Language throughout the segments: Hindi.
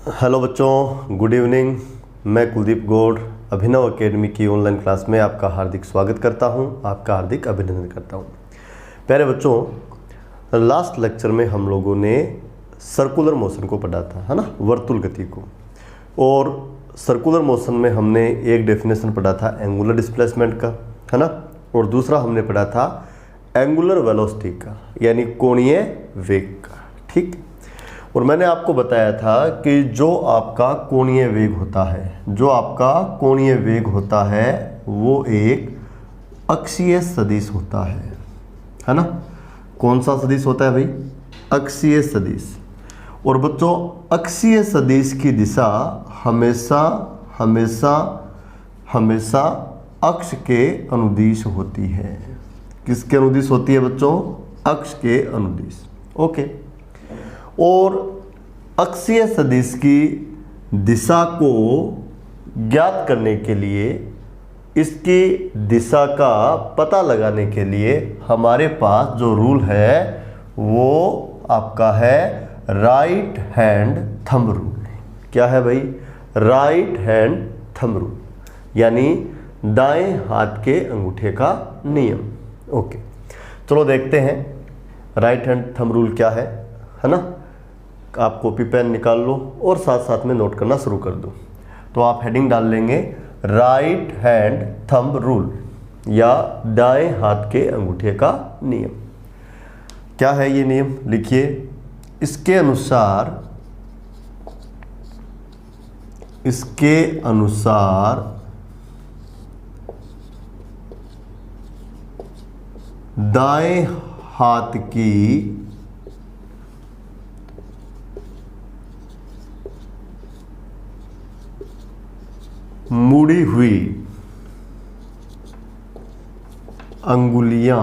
हेलो बच्चों, गुड इवनिंग। मैं कुलदीप गौड़ अभिनव एकेडमी की ऑनलाइन क्लास में आपका हार्दिक स्वागत करता हूं, आपका हार्दिक अभिनंदन करता हूं। प्यारे बच्चों, लास्ट लेक्चर में हम लोगों ने सर्कुलर मोशन को पढ़ा था, है ना, वर्तुल गति को। और सर्कुलर मोशन में हमने एक डेफिनेशन पढ़ा था एंगुलर डिस्प्लेसमेंट का, है ना, और दूसरा हमने पढ़ा था एंगुलर वेलोसिटी का, यानी कोणीय वेग का। ठीक। और मैंने आपको बताया था कि जो आपका कोणीय वेग होता है वो एक अक्षीय सदिश होता है ना। कौन सा सदिश होता है भाई? अक्षीय सदिश। और बच्चों, अक्षीय सदिश की दिशा हमेशा हमेशा हमेशा अक्ष के अनुदिश होती है। किसके अनुदिश होती है बच्चों? अक्ष के अनुदिश। ओके। और अक्षीय सदिश की दिशा को ज्ञात करने के लिए, इसकी दिशा का पता लगाने के लिए हमारे पास जो रूल है वो आपका है राइट हैंड थंब रूल। क्या है भाई? राइट हैंड थंब रूल, यानी दाएं हाथ के अंगूठे का नियम। ओके, चलो देखते हैं राइट हैंड थंब रूल क्या है ना। आप कॉपी पेन निकाल लो और साथ साथ में नोट करना शुरू कर दो। तो आप हेडिंग डाल लेंगे राइट हैंड थंब रूल, या दाएं हाथ के अंगूठे का नियम। क्या है ये नियम? लिखिए। इसके अनुसार दाएं हाथ की मुड़ी हुई अंगुलियां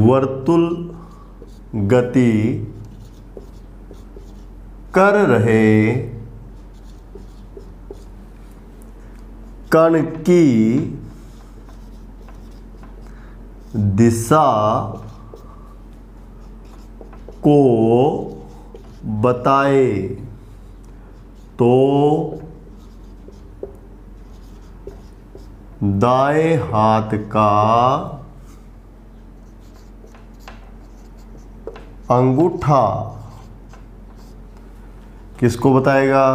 वर्तुल गति कर रहे कण की दिशा को बताए तो दाएं हाथ का अंगूठा किसको बताएगा?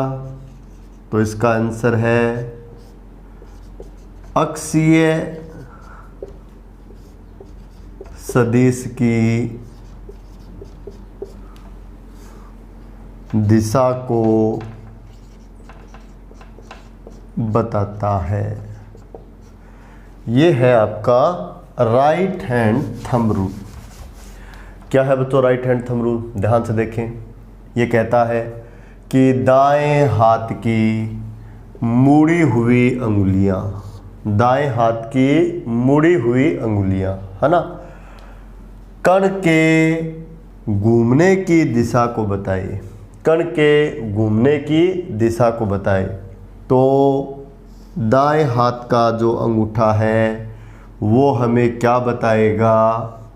तो इसका आंसर है अक्षीय सदिश की दिशा को बताता है। ये है आपका राइट हैंड थंब रूल। क्या है बच्चों राइट हैंड थंब रूल? ध्यान से देखें। ये कहता है कि दाएं हाथ की मुड़ी हुई अंगुलियां, दाएं हाथ की मुड़ी हुई अंगुलियां, है ना, कण के घूमने की दिशा को बताए। कण के घूमने की दिशा को बताए तो दाएं हाथ का जो अंगूठा है वो हमें क्या बताएगा?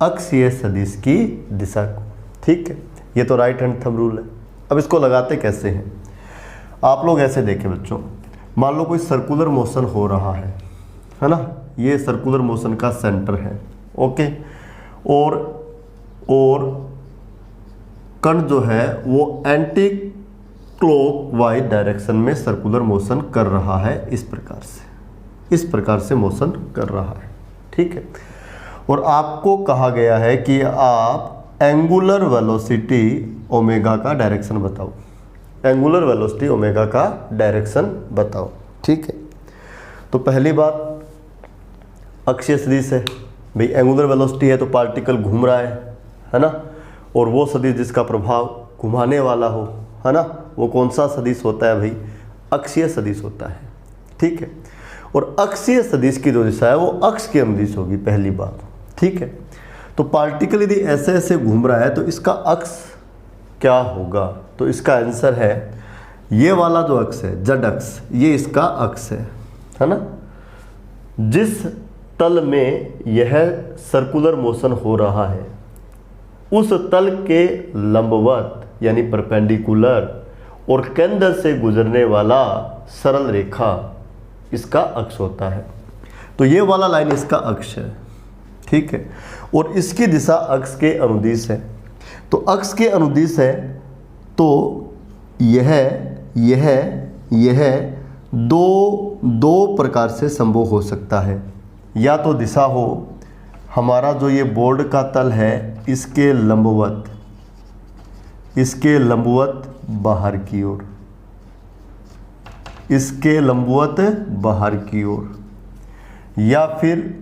अक्षीय सदिश की दिशा को। ठीक है, ये तो राइट हैंड थंब रूल है। अब इसको लगाते कैसे हैं? आप लोग ऐसे देखें बच्चों, मान लो कोई सर्कुलर मोशन हो रहा है ना, ये सर्कुलर मोशन का सेंटर है। ओके। और कण जो है वो एंटी क्लॉकवाइज डायरेक्शन में सर्कुलर मोशन कर रहा है। इस प्रकार से मोशन कर रहा है। ठीक है। और आपको कहा गया है कि आप एंगुलर वेलोसिटी ओमेगा का डायरेक्शन बताओ। एंगुलर वेलोसिटी ओमेगा का डायरेक्शन बताओ। ठीक है। तो पहली बात, अक्षीय सदिश है भाई, एंगुलर वेलोसिटी है तो पार्टिकल घूम रहा है ना। और वो सदिश जिसका प्रभाव घुमाने वाला हो, है ना, वो कौन सा सदिश होता है भाई? अक्षीय सदिश होता है। ठीक है। और अक्षीय सदिश की जो दिशा है वो अक्ष के अनुदिश होगी, पहली बात। ठीक है। तो पार्टिकल यदि ऐसे ऐसे घूम रहा है तो इसका अक्ष क्या होगा? तो इसका आंसर है ये वाला जो अक्ष है, जेड अक्ष, ये इसका अक्ष है ना। जिस तल में यह सर्कुलर मोशन हो रहा है, उस तल के लंबवत यानी परपेंडिकुलर और केंद्र से गुजरने वाला सरल रेखा इसका अक्ष होता है। तो ये वाला लाइन इसका अक्ष है, ठीक है, और इसकी दिशा अक्ष के अनुदिश है। तो अक्ष के अनुदिश है तो यह दो प्रकार से संभव हो सकता है। या तो दिशा हो हमारा जो ये बोर्ड का तल है इसके लंबवत बाहर की ओर, इसके लंबवत बाहर की ओर, या फिर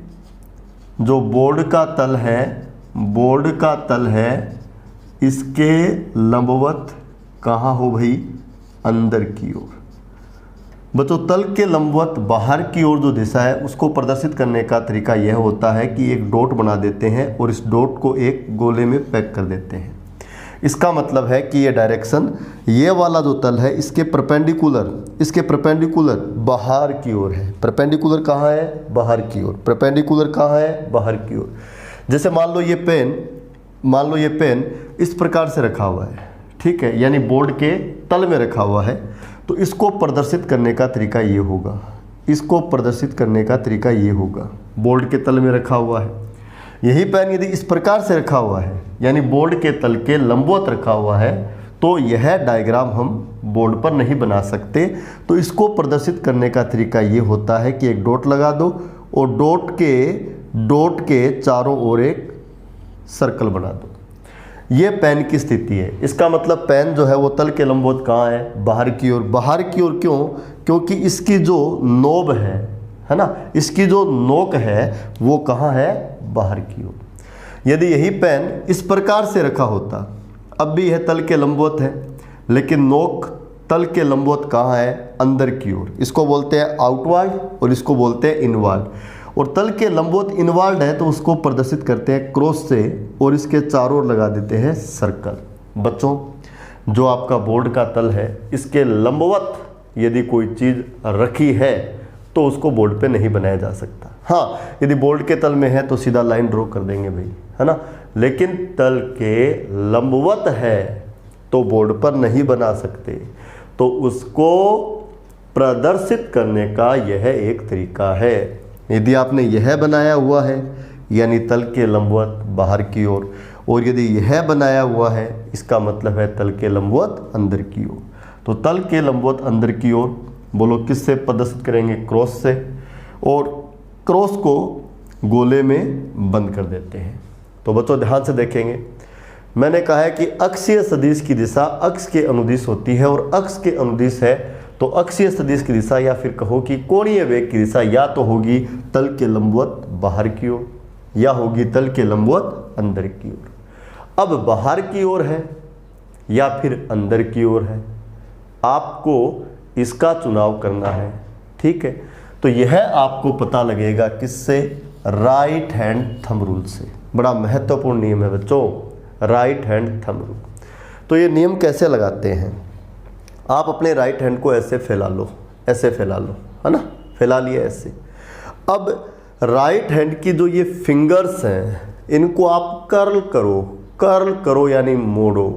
जो बोर्ड का तल है इसके लंबवत कहाँ हो भाई, अंदर की ओर। बच्चों तल के लंबवत बाहर की ओर जो दिशा है उसको प्रदर्शित करने का तरीका यह होता है कि एक डॉट बना देते हैं और इस डॉट को एक गोले में पैक कर देते हैं। इसका मतलब है कि ये डायरेक्शन, ये वाला जो तल है इसके परपेंडिकुलर बाहर की ओर है। परपेंडिकुलर कहाँ है, बाहर की ओर। परपेंडिकुलर कहाँ है, बाहर की ओर। जैसे मान लो ये पेन इस प्रकार से रखा हुआ है, ठीक है, यानी बोर्ड के तल में रखा हुआ है। तो इसको प्रदर्शित करने का तरीका ये होगा, बोर्ड के तल में रखा हुआ है। यही पेन यदि इस प्रकार से रखा हुआ है यानी बोर्ड के तल के लंबवत रखा हुआ है तो यह डायग्राम हम बोर्ड पर नहीं बना सकते। तो इसको प्रदर्शित करने का तरीका ये होता है कि एक डॉट लगा दो और डॉट के चारों ओर एक सर्कल बना दो। ये पेन की स्थिति है। इसका मतलब पेन जो है वो तल के लंबवत कहाँ है, बाहर की ओर। बाहर की ओर क्यों, क्योंकि इसकी जो नोब है ना, इसकी जो नोक है वो कहाँ है, बाहर की ओर। यदि यही पेन इस प्रकार से रखा होता, अब भी यह तल के लंबवत है लेकिन नोक तल के लंबवत कहाँ है, अंदर की ओर। इसको बोलते हैं आउटवर्ड और इसको बोलते हैं इनवर्ड। और तल के लंबवत इनवर्ड है तो उसको प्रदर्शित करते हैं क्रॉस से और इसके चारों ओर लगा देते हैं सर्कल। बच्चों जो आपका बोर्ड का तल है इसके लंबवत यदि कोई चीज़ रखी है तो उसको बोर्ड पे नहीं बनाया जा सकता। हाँ, यदि बोर्ड के तल में है तो सीधा लाइन ड्रॉ कर देंगे भाई, है ना, लेकिन तल के लंबवत है तो बोर्ड पर नहीं बना सकते। तो उसको प्रदर्शित करने का यह एक तरीका है। यदि आपने यह बनाया हुआ है यानी तल के लंबवत बाहर की ओर, और यदि यह बनाया हुआ है इसका मतलब है तल के लंबवत अंदर की ओर। तो तल के लंबवत अंदर की ओर बोलो किससे प्रदर्शित करेंगे, क्रॉस से, और क्रॉस को गोले में बंद कर देते हैं। तो बच्चों ध्यान से देखेंगे, मैंने कहा है कि अक्षीय सदिश की दिशा अक्ष के अनुदिश होती है, और अक्ष के अनुदिश है तो अक्षीय सदिश की दिशा या फिर कहो कि कोणीय वेग की दिशा या तो होगी तल के लंबवत बाहर की ओर या होगी तल के लंबवत अंदर की ओर। अब बाहर की ओर है या फिर अंदर की ओर है, आपको इसका चुनाव करना है, ठीक है। तो यह आपको पता लगेगा किससे, राइट हैंड थंब रूल से। बड़ा महत्वपूर्ण नियम है बच्चों, राइट हैंड थंब रूल। तो ये नियम कैसे लगाते हैं, आप अपने राइट हैंड को ऐसे फैला लो, ऐसे फैला लो, है ना, फैला लिया ऐसे। अब राइट हैंड की जो ये फिंगर्स हैं इनको आप कर्ल करो यानी मोड़ो।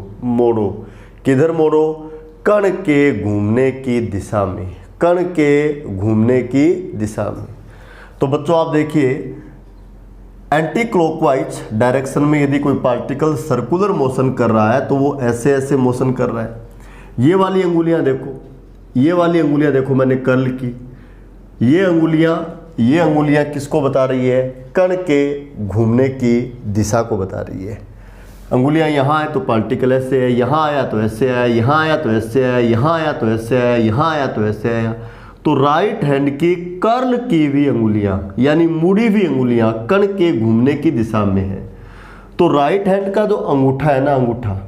किधर मोड़ो, कण के घूमने की दिशा में, कण के घूमने की दिशा में। तो बच्चों आप देखिए, एंटी क्लॉकवाइज डायरेक्शन में यदि कोई पार्टिकल सर्कुलर मोशन कर रहा है तो वो ऐसे ऐसे मोशन कर रहा है। ये वाली अंगुलियां देखो, मैंने कर्ल की। ये अंगुलियां किसको बता रही है, कण के घूमने की दिशा को बता रही है। अंगुलियां यहाँ आए तो पार्टिकल ऐसे है, यहाँ आया तो ऐसे आया, यहाँ आया तो ऐसे आया, यहाँ आया तो ऐसे आया, यहाँ आया तो ऐसे आया। तो राइट हैंड की कर्ल की हुई अंगुलियां यानी मुड़ी हुई अंगुलियां कण के घूमने की दिशा में है। तो राइट हैंड का जो अंगूठा है ना, अंगूठा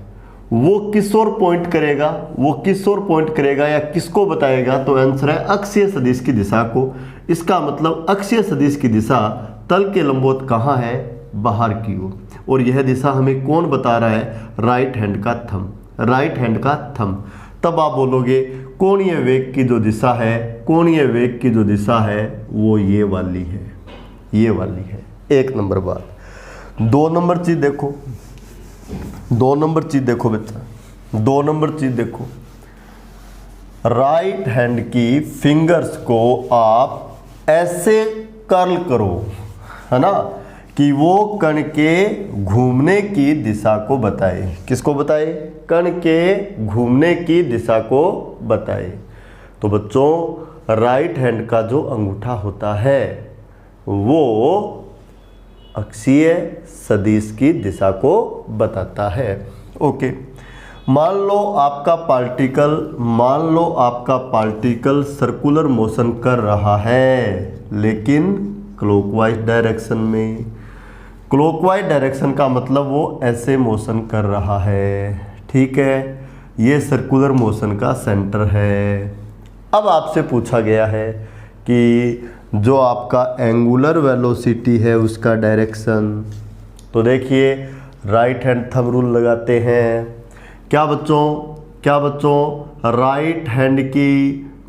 वो किस ओर पॉइंट करेगा, या किसको बताएगा, तो आंसर है अक्षीय सदिश की दिशा को। इसका मतलब अक्षीय सदिश की दिशा तल के लंबवत कहाँ है, बाहर की ओर। और यह दिशा हमें कौन बता रहा है, राइट हैंड का थंब। तब आप बोलोगे कोणीय वेग की जो दिशा है वो ये वाली है, ये वाली है। एक नंबर बात। दो नंबर चीज देखो, दो नंबर चीज देखो बच्चा, दो नंबर चीज देखो, राइट हैंड की फिंगर्स को आप ऐसे कर्ल करो, है ना, कि वो कण के घूमने की दिशा को बताए। किसको बताए? कण के घूमने की दिशा को बताए। तो बच्चों राइट हैंड का जो अंगूठा होता है वो अक्षीय सदिश की दिशा को बताता है। ओके, मान लो आपका पार्टिकल सर्कुलर मोशन कर रहा है लेकिन क्लॉकवाइज डायरेक्शन में। क्लॉकवाइज डायरेक्शन का मतलब वो ऐसे मोशन कर रहा है, ठीक है, ये सर्कुलर मोशन का सेंटर है। अब आपसे पूछा गया है कि जो आपका एंगुलर वेलोसिटी है उसका डायरेक्शन, तो देखिए राइट हैंड थंब रूल लगाते हैं। क्या बच्चों राइट हैंड की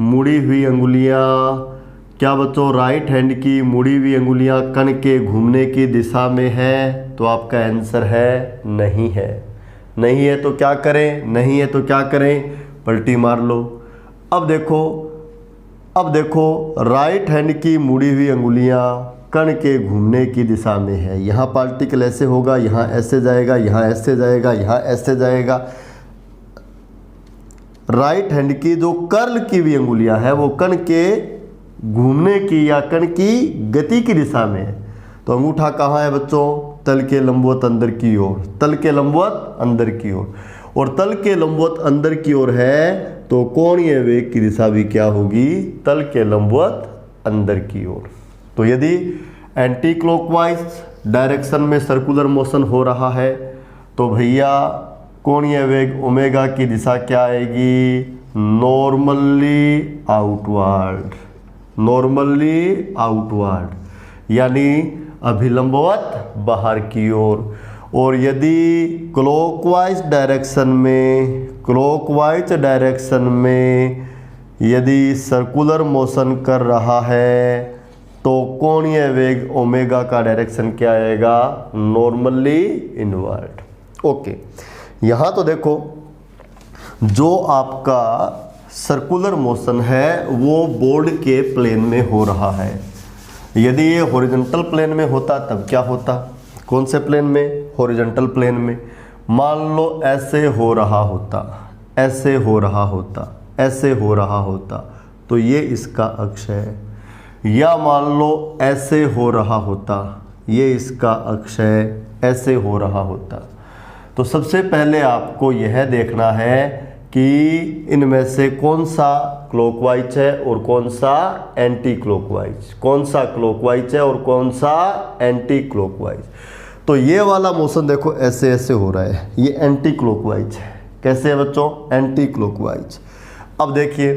मुड़ी हुई अंगुलियां, क्या बच्चों राइट हैंड की मुड़ी हुई अंगुलियां कण के घूमने की दिशा में है? तो आपका आंसर है नहीं है। नहीं है तो क्या करें? नहीं है तो क्या करें? पलटी मार लो। अब देखो राइट हैंड की मुड़ी हुई अंगुलियां कण के घूमने की दिशा में है। यहाँ पार्टिकल ऐसे होगा, यहाँ ऐसे जाएगा, यहाँ ऐसे जाएगा, यहाँ ऐसे जाएगा। राइट हैंड की जो कर्ल की हुई अंगुलियां है वो कण के घूमने की या कण की गति की दिशा में है। तो अंगूठा कहाँ है बच्चों? तल के लंबवत अंदर की ओर, तल के लंबवत अंदर की ओर। और तल के लंबवत अंदर की ओर है तो कोणीय वेग की दिशा भी क्या होगी? तल के लंबवत अंदर की ओर। तो यदि एंटी क्लॉकवाइज डायरेक्शन में सर्कुलर मोशन हो रहा है तो भैया कोणीय वेग ओमेगा की दिशा क्या आएगी? नॉर्मली आउटवर्ड, नॉर्मली आउटवर्ड यानी अभिलंबवत बाहर की ओर। और यदि क्लॉकवाइज डायरेक्शन में यदि सर्कुलर मोशन कर रहा है तो कोणीय वेग ओमेगा का डायरेक्शन क्या आएगा? Normally inward. ओके, यहाँ तो देखो जो आपका सर्कुलर मोशन है वो बोर्ड के प्लेन में हो रहा है। यदि ये हॉरिजॉन्टल प्लेन में होता तब क्या होता? कौन से प्लेन में? हॉरिजॉन्टल प्लेन में। मान लो ऐसे हो रहा होता, ऐसे हो रहा होता, ऐसे हो रहा होता, तो ये इसका अक्ष है। या मान लो ऐसे हो रहा होता, ये इसका अक्ष है, ऐसे हो रहा होता। तो सबसे पहले आपको यह देखना है कि इनमें से कौन सा क्लॉकवाइज है और कौन सा एंटी क्लॉकवाइज, कौन सा क्लॉकवाइज है और कौन सा एंटी क्लॉकवाइज। तो ये वाला मोशन देखो ऐसे ऐसे हो रहा है, ये एंटी क्लॉकवाइज है। कैसे है बच्चों? Anti clockwise. अब देखिए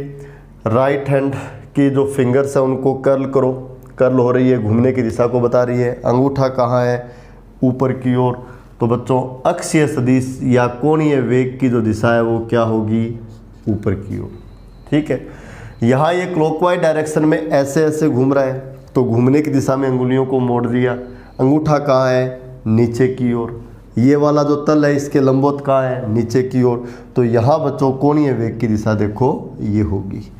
राइट हैंड की जो फिंगर्स है उनको कर्ल करो, कर्ल हो रही है, घूमने की दिशा को बता रही है। अंगूठा कहाँ है? ऊपर की ओर। तो बच्चों अक्षीय सदिश या कोणीय वेग की जो दिशा है वो क्या होगी? ऊपर की ओर, ठीक है। यहाँ ये क्लॉकवाइज डायरेक्शन में ऐसे ऐसे घूम रहा है तो घूमने की दिशा में अंगुलियों को मोड़ दिया। अंगूठा कहाँ है? नीचे की ओर। ये वाला जो तल है इसके लंबवत कहाँ है? नीचे की ओर। तो यहाँ बच्चों कोणीय वेग की दिशा देखो ये होगी।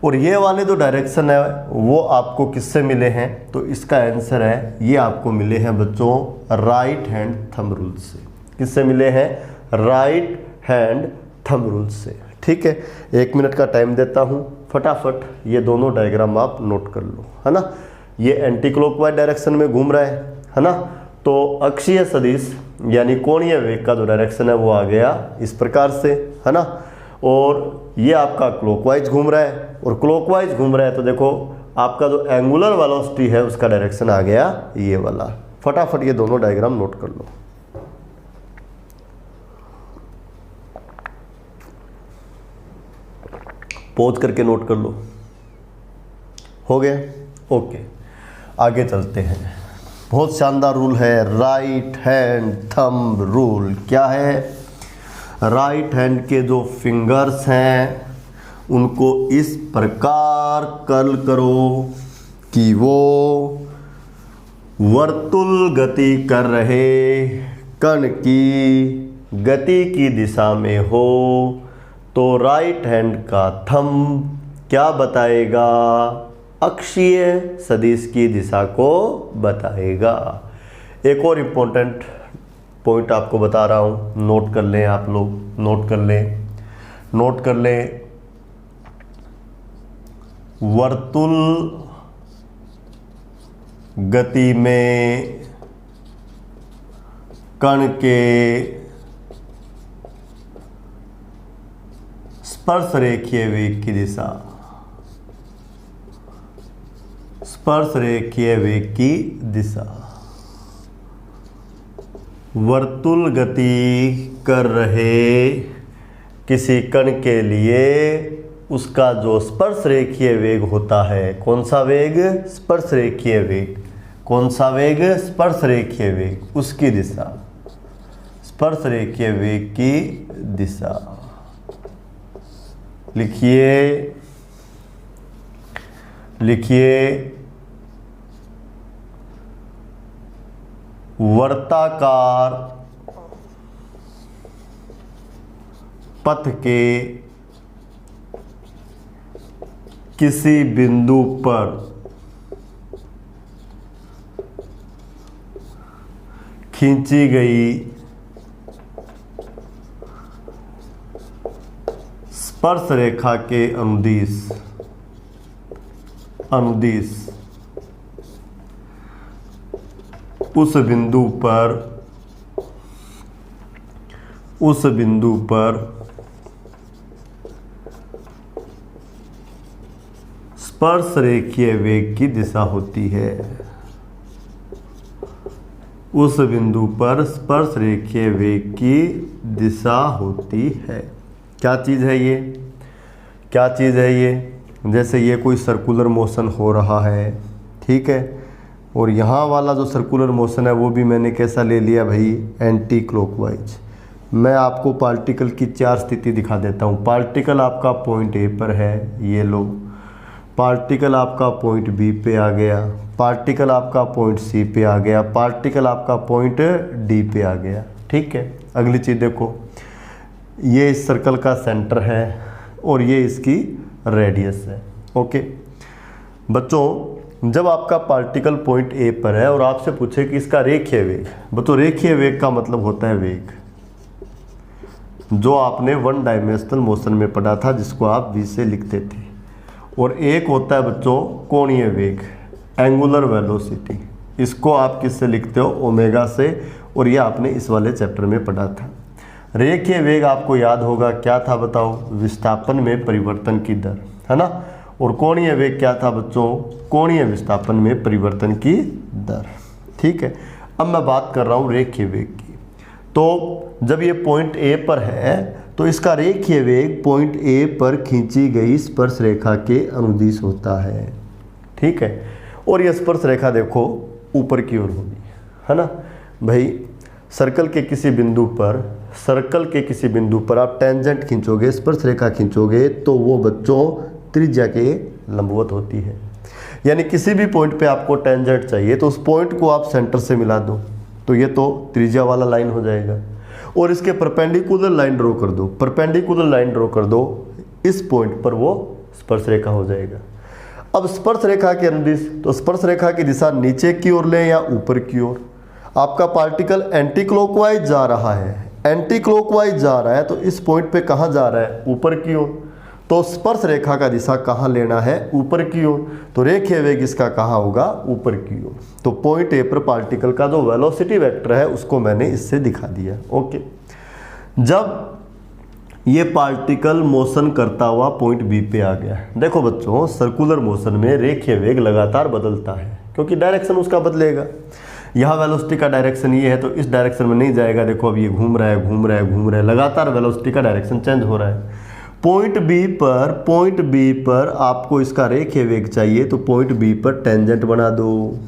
और ये वाले जो डायरेक्शन है वो आपको किससे मिले हैं? तो इसका आंसर है ये आपको मिले हैं बच्चों राइट हैंड थंब रूल से। किससे मिले हैं? राइट हैंड थंब रूल से, ठीक है। 1 मिनट का टाइम देता हूँ, फटाफट ये दोनों डायग्राम आप नोट कर लो, है ना। ये एंटी क्लॉकवाइज डायरेक्शन में घूम रहा है ना। तो अक्षीय सदिश यानी कोणीय वेग का जो डायरेक्शन है वो आ गया इस प्रकार से, है ना। और ये आपका क्लॉकवाइज घूम रहा है और क्लॉकवाइज घूम रहा है तो देखो आपका जो एंगुलर वेलोसिटी है उसका डायरेक्शन आ गया ये वाला। फटाफट ये दोनों डायग्राम नोट कर लो। पॉज करके नोट कर लो। हो गया? ओके, आगे चलते हैं। बहुत शानदार रूल है राइट हैंड थंब रूल। क्या है? राइट हैंड के जो फिंगर्स हैं उनको इस प्रकार कर्ल करो कि वो वर्तुल गति कर रहे कण की गति की दिशा में हो तो राइट हैंड का थंब क्या बताएगा? अक्षीय सदिश की दिशा को बताएगा। एक और इम्पोर्टेंट पॉइंट आपको बता रहा हूँ, नोट कर लें आप लोग, नोट कर लें। वर्तुल गति में कण के स्पर्श रेखीय वेग की दिशा, स्पर्श रेखीय वेग की दिशा। वर्तुल गति कर रहे किसी कण के लिए उसका जो स्पर्श रेखीय वेग होता है, कौन सा वेग? स्पर्श रेखीय वेग। कौन सा वेग? स्पर्श रेखीय वेग। उसकी दिशा, स्पर्श रेखीय वेग की दिशा। लिखिए वर्ताकार पथ के किसी बिंदु पर खींची गई स्पर्श रेखा के अनुदिश उस बिंदु पर स्पर्श रेखीय वेग की दिशा होती है। उस बिंदु पर स्पर्श रेखीय वेग की दिशा होती है। क्या चीज़ है ये? क्या चीज़ है ये? जैसे ये कोई सर्कुलर मोशन हो रहा है, ठीक है, और यहाँ वाला जो सर्कुलर मोशन है वो भी मैंने कैसा ले लिया भाई? Anti clockwise. मैं आपको पार्टिकल की 4 स्थिति दिखा देता हूँ। पार्टिकल आपका पॉइंट ए पर है, ये लो। पार्टिकल आपका पॉइंट बी पे आ गया, पार्टिकल आपका पॉइंट सी पे आ गया, पार्टिकल आपका पॉइंट डी पे आ गया, ठीक है। अगली चीज़ देखो, ये इस सर्कल का सेंटर है और ये इसकी रेडियस है। ओके बच्चों, जब आपका पार्टिकल पॉइंट ए पर है और आपसे पूछे कि इसका रेखीय वेग, बच्चों रेखीय वेग का मतलब होता है वेग जो आपने 1 डायमेंशनल मोशन में पढ़ा था, जिसको आप v से लिखते थे। और एक होता है बच्चों कोणीय वेग, एंगुलर वेलोसिटी। इसको आप किससे लिखते हो? ओमेगा से। और ये आपने इस वाले चैप्टर में पढ़ा था। रेखीय वेग आपको याद होगा क्या था बताओ? विस्थापन में परिवर्तन की दर, है ना। और कोणीय वेग क्या था बच्चों? कोणीय विस्थापन में परिवर्तन की दर, ठीक है। अब मैं बात कर रहा हूँ रेखीय वेग की। तो जब ये पॉइंट ए पर है तो इसका रेखीय वेग पॉइंट ए पर खींची गई स्पर्श रेखा के अनुदिश होता है, ठीक है। और ये स्पर्श रेखा देखो ऊपर की ओर होगी, है ना भाई। सर्कल के किसी बिंदु पर आप टेंजेंट खींचोगे, स्पर्श रेखा खींचोगे, तो वो बच्चों त्रिज्या के लंबवत होती है। यानी किसी भी पॉइंट पे आपको टेंजेंट चाहिए तो उस पॉइंट को आप सेंटर से मिला दो, तो ये तो त्रिज्या वाला लाइन हो जाएगा। और इसके परपेंडिकुलर लाइन ड्रॉ कर दो, परपेंडिकुलर लाइन ड्रॉ कर दो, इस पॉइंट पर वो स्पर्श रेखा हो जाएगा। अब स्पर्श रेखा के अनुदिश, तो स्पर्श रेखा की दिशा नीचे की ओर लें या ऊपर की ओर? आपका पार्टिकल एंटी क्लॉकवाइज जा रहा है, एंटी क्लॉकवाइज जा रहा है, तो इस पॉइंट पे कहाँ जा रहा है? ऊपर की ओर। तो स्पर्श रेखा का दिशा कहाँ लेना है? ऊपर की ओर। तो रेखीय वेग इसका कहाँ होगा? ऊपर की ओर। तो पॉइंट ए पर पार्टिकल का जो वेलोसिटी वेक्टर है उसको मैंने इससे दिखा दिया। ओके, जब ये पार्टिकल मोशन करता हुआ पॉइंट बी पे आ गया, देखो बच्चों सर्कुलर मोशन में रेखीय वेग लगातार बदलता है क्योंकि डायरेक्शन उसका बदलेगा। यहाँ वेलोसिटी का डायरेक्शन ये है तो इस डायरेक्शन में नहीं जाएगा। देखो अब ये घूम रहा है, लगातार वेलोसिटी का डायरेक्शन चेंज हो रहा है। पॉइंट बी पर आपको इसका रेखीय वेग चाहिए, तो पॉइंट बी पर टेंजेंट बना दो,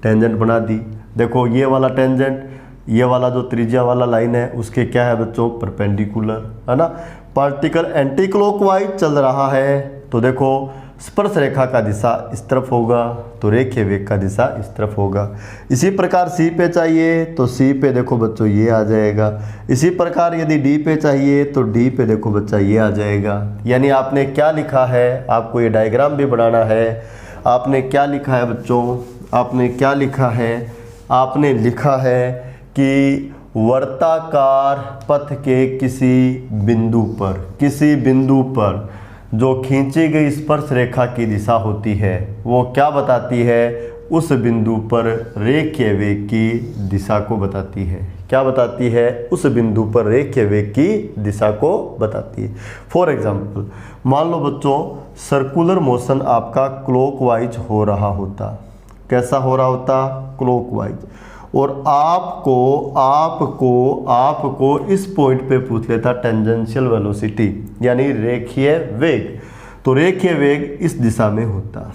टेंजेंट बना दी। देखो ये वाला टेंजेंट, ये वाला जो त्रिज्या वाला लाइन है उसके क्या है बच्चों? परपेंडिकुलर, है ना। पार्टिकल एंटी क्लॉकवाइज चल रहा है, तो देखो स्पर्श रेखा का दिशा इस तरफ होगा तो रेखीय वेग का दिशा इस तरफ होगा। इसी प्रकार सी पे चाहिए तो सी पे देखो बच्चों ये आ जाएगा। इसी प्रकार यदि डी पे चाहिए तो डी पे देखो बच्चा ये आ जाएगा। यानी आपने क्या लिखा है, आपको ये डायग्राम भी बनाना है। आपने क्या लिखा है बच्चों, आपने क्या लिखा है, आपने लिखा है कि वर्ताकार पथ के किसी बिंदु पर जो खींची गई स्पर्श रेखा की दिशा होती है वो क्या बताती है, उस बिंदु पर रेखीय वेग की दिशा को बताती है। क्या बताती है, उस बिंदु पर रेखीय वेग की दिशा को बताती है। फॉर एग्जाम्पल मान लो बच्चों सर्कुलर मोशन आपका क्लॉकवाइज हो रहा होता। कैसा हो रहा होता, क्लॉकवाइज, और आपको इस पॉइंट पे पूछ लेता टेंजेंशियल वेलोसिटी यानी रेखीय वेग, तो रेखीय वेग इस दिशा में होता।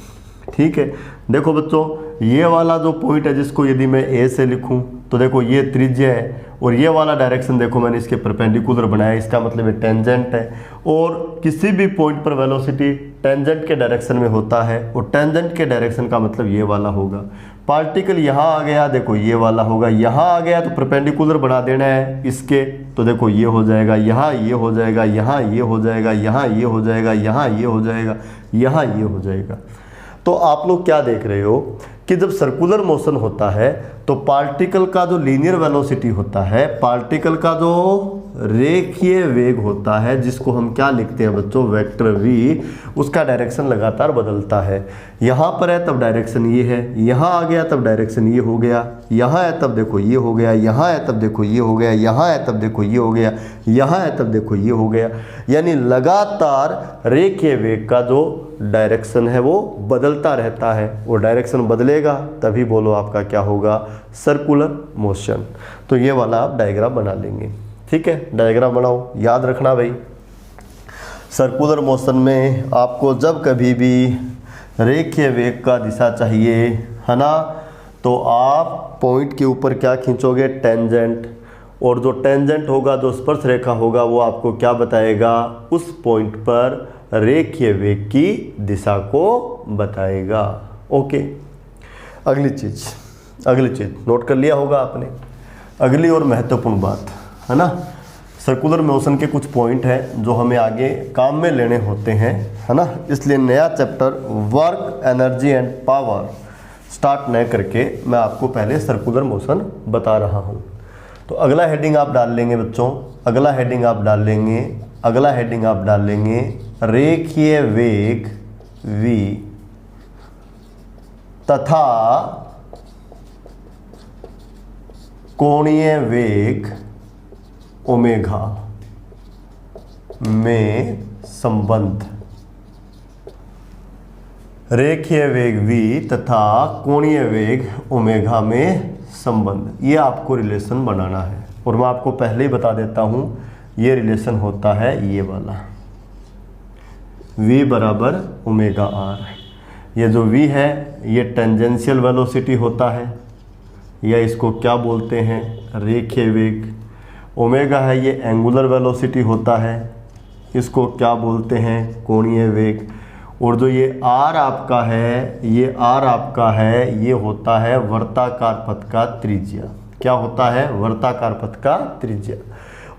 ठीक है, देखो बच्चों ये वाला जो पॉइंट है जिसको यदि मैं ए से लिखूं तो देखो ये त्रिज्या है और ये वाला डायरेक्शन देखो मैंने इसके परपेंडिकुलर बनाया, इसका मतलब ये टेंजेंट है। और किसी भी पॉइंट पर वेलोसिटी टेंजेंट के डायरेक्शन में होता है और टेंजेंट के डायरेक्शन का मतलब ये वाला होगा। पार्टिकल यहाँ आ गया देखो ये वाला होगा, यहाँ आ गया तो परपेंडिकुलर बना देना है इसके, तो देखो ये हो जाएगा, यहाँ ये हो जाएगा, यहाँ ये हो जाएगा, यहाँ ये हो जाएगा, यहाँ ये हो जाएगा, यहाँ ये हो जाएगा। तो आप लोग क्या देख रहे हो कि जब सर्कुलर मोशन होता है तो पार्टिकल का जो लीनियर वेलोसिटी होता है, पार्टिकल का जो रेखीय वेग होता है जिसको हम क्या लिखते हैं बच्चों, वेक्टर वी, उसका डायरेक्शन लगातार बदलता है। यहाँ पर है तब डायरेक्शन ये है, यहाँ आ गया तब डायरेक्शन ये हो गया, यहाँ है तब देखो ये हो गया, यहाँ है तब देखो ये हो गया, यहाँ है तब देखो ये हो गया, यहाँ है तब देखो ये हो गया। यानी लगातार रेखीय वेग का जो डायरेक्शन है वो बदलता रहता है और डायरेक्शन बदलेगा तभी बोलो आपका क्या होगा, सर्कुलर मोशन। तो ये वाला आप डायग्राम बना लेंगे। ठीक है, डायग्राम बनाओ, याद रखना भाई सर्कुलर मोशन में आपको जब कभी भी रेखीय वेग का दिशा चाहिए है ना, तो आप पॉइंट के ऊपर क्या खींचोगे, टेंजेंट, और जो टेंजेंट होगा, जो स्पर्श रेखा होगा वो आपको क्या बताएगा, उस पॉइंट पर रेखीय वेग की दिशा को बताएगा। ओके, अगली चीज नोट कर लिया होगा आपने। अगली और महत्वपूर्ण बात है ना, सर्कुलर मोशन के कुछ पॉइंट हैं जो हमें आगे काम में लेने होते हैं है ना, इसलिए नया chapter work, energy and power start न करके मैं आपको पहले सर्कुलर मोशन बता रहा हूँ। तो अगला हेडिंग आप डाल लेंगे बच्चों, अगला हेडिंग आप डाल लेंगे रेखीय वेग v तथा कोणीय वेग ओमेगा में संबंध। रेखीय वेग v तथा कोणीय वेग ओमेगा में संबंध, ये आपको रिलेशन बनाना है। और मैं आपको पहले ही बता देता हूं ये रिलेशन होता है ये वाला, v बराबर ओमेगा r। ये जो v है ये टेंजेंशियल वेलोसिटी होता है या इसको क्या बोलते हैं, रेखीय वेग। ओमेगा है ये एंगुलर वेलोसिटी होता है, इसको क्या बोलते हैं, कोणीय वेग। और जो ये r आपका है, ये होता है वर्ताकार पथ का त्रिज्या। क्या होता है, वर्ताकार पथ का त्रिज्या।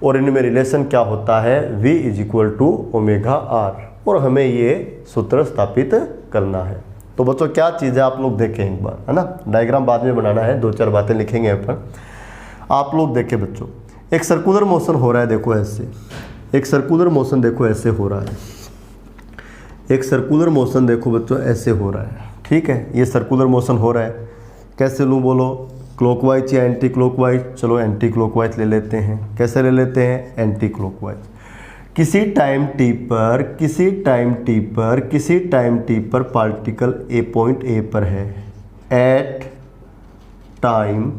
और इनमें रिलेशन क्या होता है, v is to omega r। और हमें ये सूत्र स्थापित करना है। तो बच्चों क्या चीज़ है आप लोग देखें एक बार है ना, डायग्राम बाद में बनाना है, 2-4 बातें लिखेंगे अपन। आप लोग देखें बच्चों, एक सर्कुलर मोशन हो रहा है, देखो ऐसे, एक सर्कुलर मोशन देखो ऐसे हो रहा है, एक सर्कुलर मोशन देखो बच्चों ऐसे हो रहा है। ठीक है, ये सर्कुलर मोशन हो रहा है, कैसे लूँ बोलो, क्लॉकवाइज या एंटी क्लॉकवाइज। चलो एंटी क्लॉकवाइज ले लेते हैं। कैसे ले लेते हैं, एंटी क्लॉकवाइज। किसी टाइम टी पर पार्टिकल पॉइंट ए पर है, एट टाइम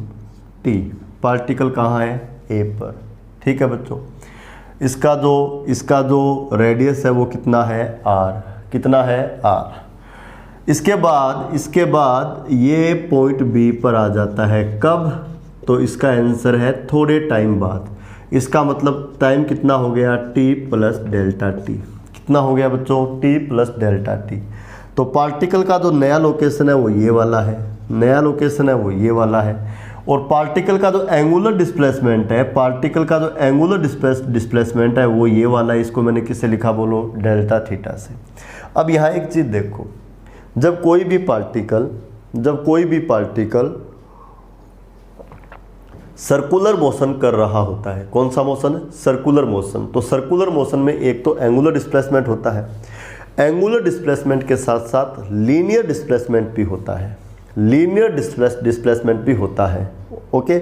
टी पार्टिकल कहाँ है, ए पर। ठीक है बच्चों, इसका जो रेडियस है वो कितना है, आर। कितना है, आर। इसके बाद ये पॉइंट बी पर आ जाता है, कब, तो इसका आंसर है थोड़े टाइम बाद। इसका मतलब टाइम कितना हो गया, t प्लस डेल्टा टी। कितना हो गया बच्चों, t प्लस डेल्टा टी। तो पार्टिकल का जो नया लोकेशन है वो ये वाला है, नया लोकेशन है वो ये वाला है। और पार्टिकल का जो एंगुलर डिस्प्लेसमेंट है, पार्टिकल का जो एंगुलर डिस्प्लेसमेंट है वो ये वाला है। इसको मैंने किससे लिखा बोलो, डेल्टा थीटा से। अब यहाँ एक चीज़ देखो, जब कोई भी पार्टिकल सर्कुलर मोशन कर रहा होता है, कौन सा मोशन है, सर्कुलर मोशन, तो सर्कुलर मोशन में एक तो एंगुलर डिस्प्लेसमेंट होता है, एंगुलर डिस्प्लेसमेंट के साथ साथ लीनियर डिस्प्लेसमेंट भी होता है, लीनियर डिस्प्लेसमेंट भी होता है, ओके।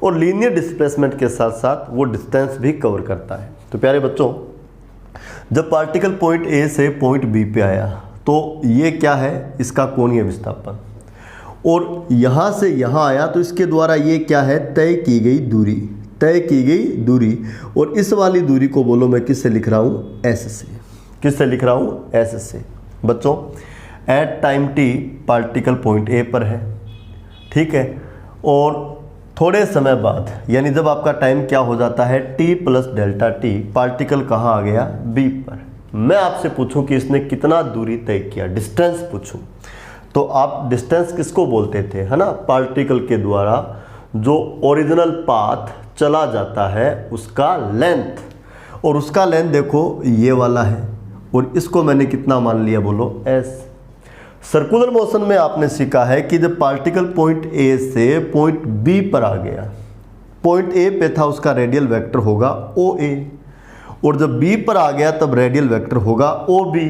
और लीनियर डिस्प्लेसमेंट के साथ साथ वो डिस्टेंस भी कवर करता है। तो प्यारे बच्चों, जब पार्टिकल पॉइंट ए से पॉइंट बी पे आया तो ये क्या है, इसका कोणीय विस्थापन, और यहाँ से यहाँ आया तो इसके द्वारा ये क्या है, तय की गई दूरी। और इस वाली दूरी को बोलो मैं किससे लिख रहा हूँ, एस से। किससे लिख रहा हूँ, एस से। बच्चों, at time t particle point A पर है, ठीक है, और थोड़े समय बाद यानी जब आपका टाइम क्या हो जाता है, T plus delta T, particle कहाँ आ गया, बी पर। मैं आपसे पूछूं कि इसने कितना दूरी तय किया, डिस्टेंस पूछूं, तो आप डिस्टेंस किसको बोलते थे, है ना, पार्टिकल के द्वारा जो ओरिजिनल पाथ चला जाता है उसका लेंथ। और उसका लेंथ देखो ये वाला है, और इसको मैंने कितना मान लिया, बोलो एस। सर्कुलर मोशन में आपने सीखा है कि जब पार्टिकल पॉइंट ए से पॉइंट बी पर आ गया, पॉइंट ए पे था, उसका रेडियल वेक्टर होगा ओ ए, और जब बी पर आ गया तब रेडियल वेक्टर होगा ओ बी।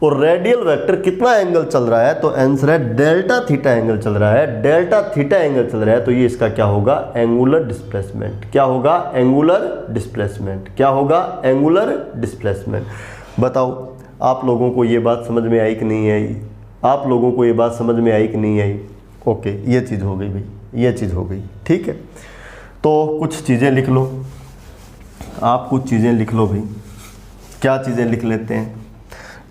और रेडियल वेक्टर कितना एंगल चल रहा है, तो आंसर है डेल्टा थीटा एंगल चल रहा है, डेल्टा थीटा एंगल चल रहा है। तो ये इसका क्या होगा, एंगुलर डिस्प्लेसमेंट। क्या होगा, एंगुलर डिस्प्लेसमेंट। क्या होगा, एंगुलर डिस्प्लेसमेंट। बताओ आप लोगों को ये बात समझ में आई कि नहीं आई, आप लोगों को ये बात समझ में आई कि नहीं आई। ओके, ये चीज़ हो गई भाई, ये चीज़ हो गई, ठीक है। तो कुछ चीज़ें लिख लो, आप कुछ चीज़ें लिख लो भाई। क्या चीज़ें लिख लेते हैं,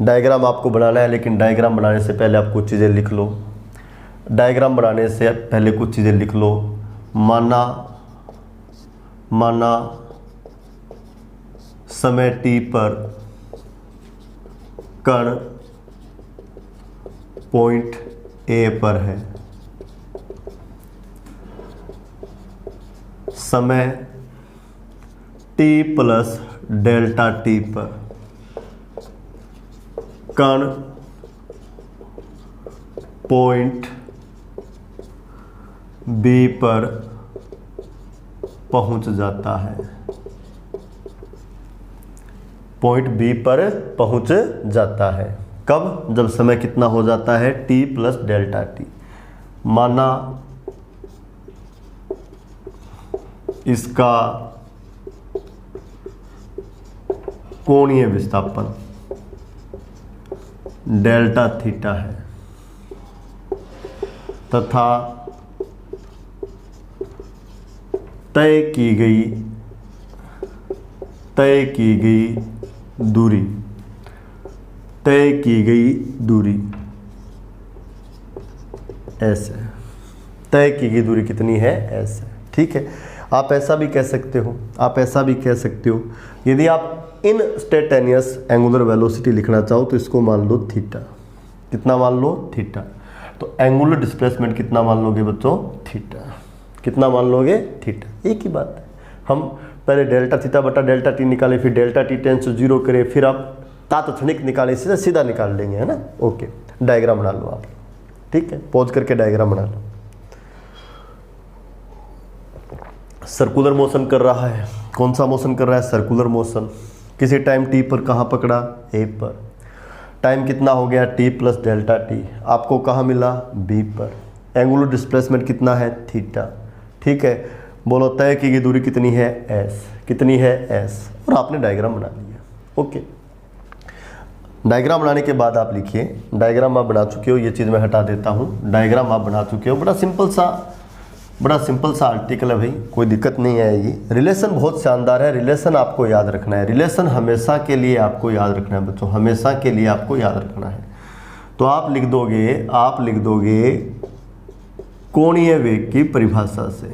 डायग्राम आपको बनाना है, लेकिन डायग्राम बनाने से पहले आप कुछ चीज़ें लिख लो। डायग्राम बनाने से पहले कुछ चीज़ें लिख लो। माना समय टी पर कण पॉइंट ए पर है, समय टी प्लस डेल्टा टी पर कण पॉइंट बी पर पहुंच जाता है, पॉइंट बी पर पहुंच जाता है। कब, जब समय कितना हो जाता है, टी प्लस डेल्टा टी। माना इसका कोणीय विस्थापन डेल्टा थीटा है, तथा तय की दूरी एस है। तय की गई दूरी कितनी है, एस है, ठीक है। आप ऐसा भी कह सकते हो, यदि आप इनस्टेंटेनियस एंगुलर वेलोसिटी लिखना चाहो तो इसको मान लो थीटा। कितना मान लो, थीटा। तो एंगुलर डिस्प्लेसमेंट कितना मान लोगे बच्चों, थीटा। कितना मान लोगे, थीटा। एक ही बात है, हम पहले डेल्टा थीटा बटा डेल्टा टी निकाले, फिर डेल्टा टी टेंस टू 0 करें, फिर आप तात्क्षणिक निकाले, सीधा निकाल लेंगे, है ना। ओके, डायग्राम बना लो आप, ठीक है, पॉज करके डायग्राम बना लो। सर्कुलर मोशन कर रहा है, कौन सा मोशन कर रहा है, सर्कुलर मोशन। किसी टाइम टी पर कहाँ पकड़ा, ए पर। टाइम कितना हो गया, टी प्लस डेल्टा टी। आपको कहाँ मिला, बी पर। एंगुलर डिस्प्लेसमेंट कितना है, थीटा, ठीक है। बोलो तय की गई दूरी कितनी है, एस। कितनी है, एस। और आपने डायग्राम बना लिया। ओके, डायग्राम बनाने के बाद आप लिखिए, डायग्राम आप बना चुके हो, ये चीज़ मैं हटा देता हूँ। डायग्राम आप बना चुके हो, बड़ा सिंपल सा आर्टिकल है भाई, कोई दिक्कत नहीं आएगी। रिलेशन बहुत शानदार है, रिलेशन आपको याद रखना है, रिलेशन हमेशा के लिए आपको याद रखना है बच्चों, हमेशा के लिए आपको याद रखना है। तो आप लिख दोगे कोणीय वेग की परिभाषा से,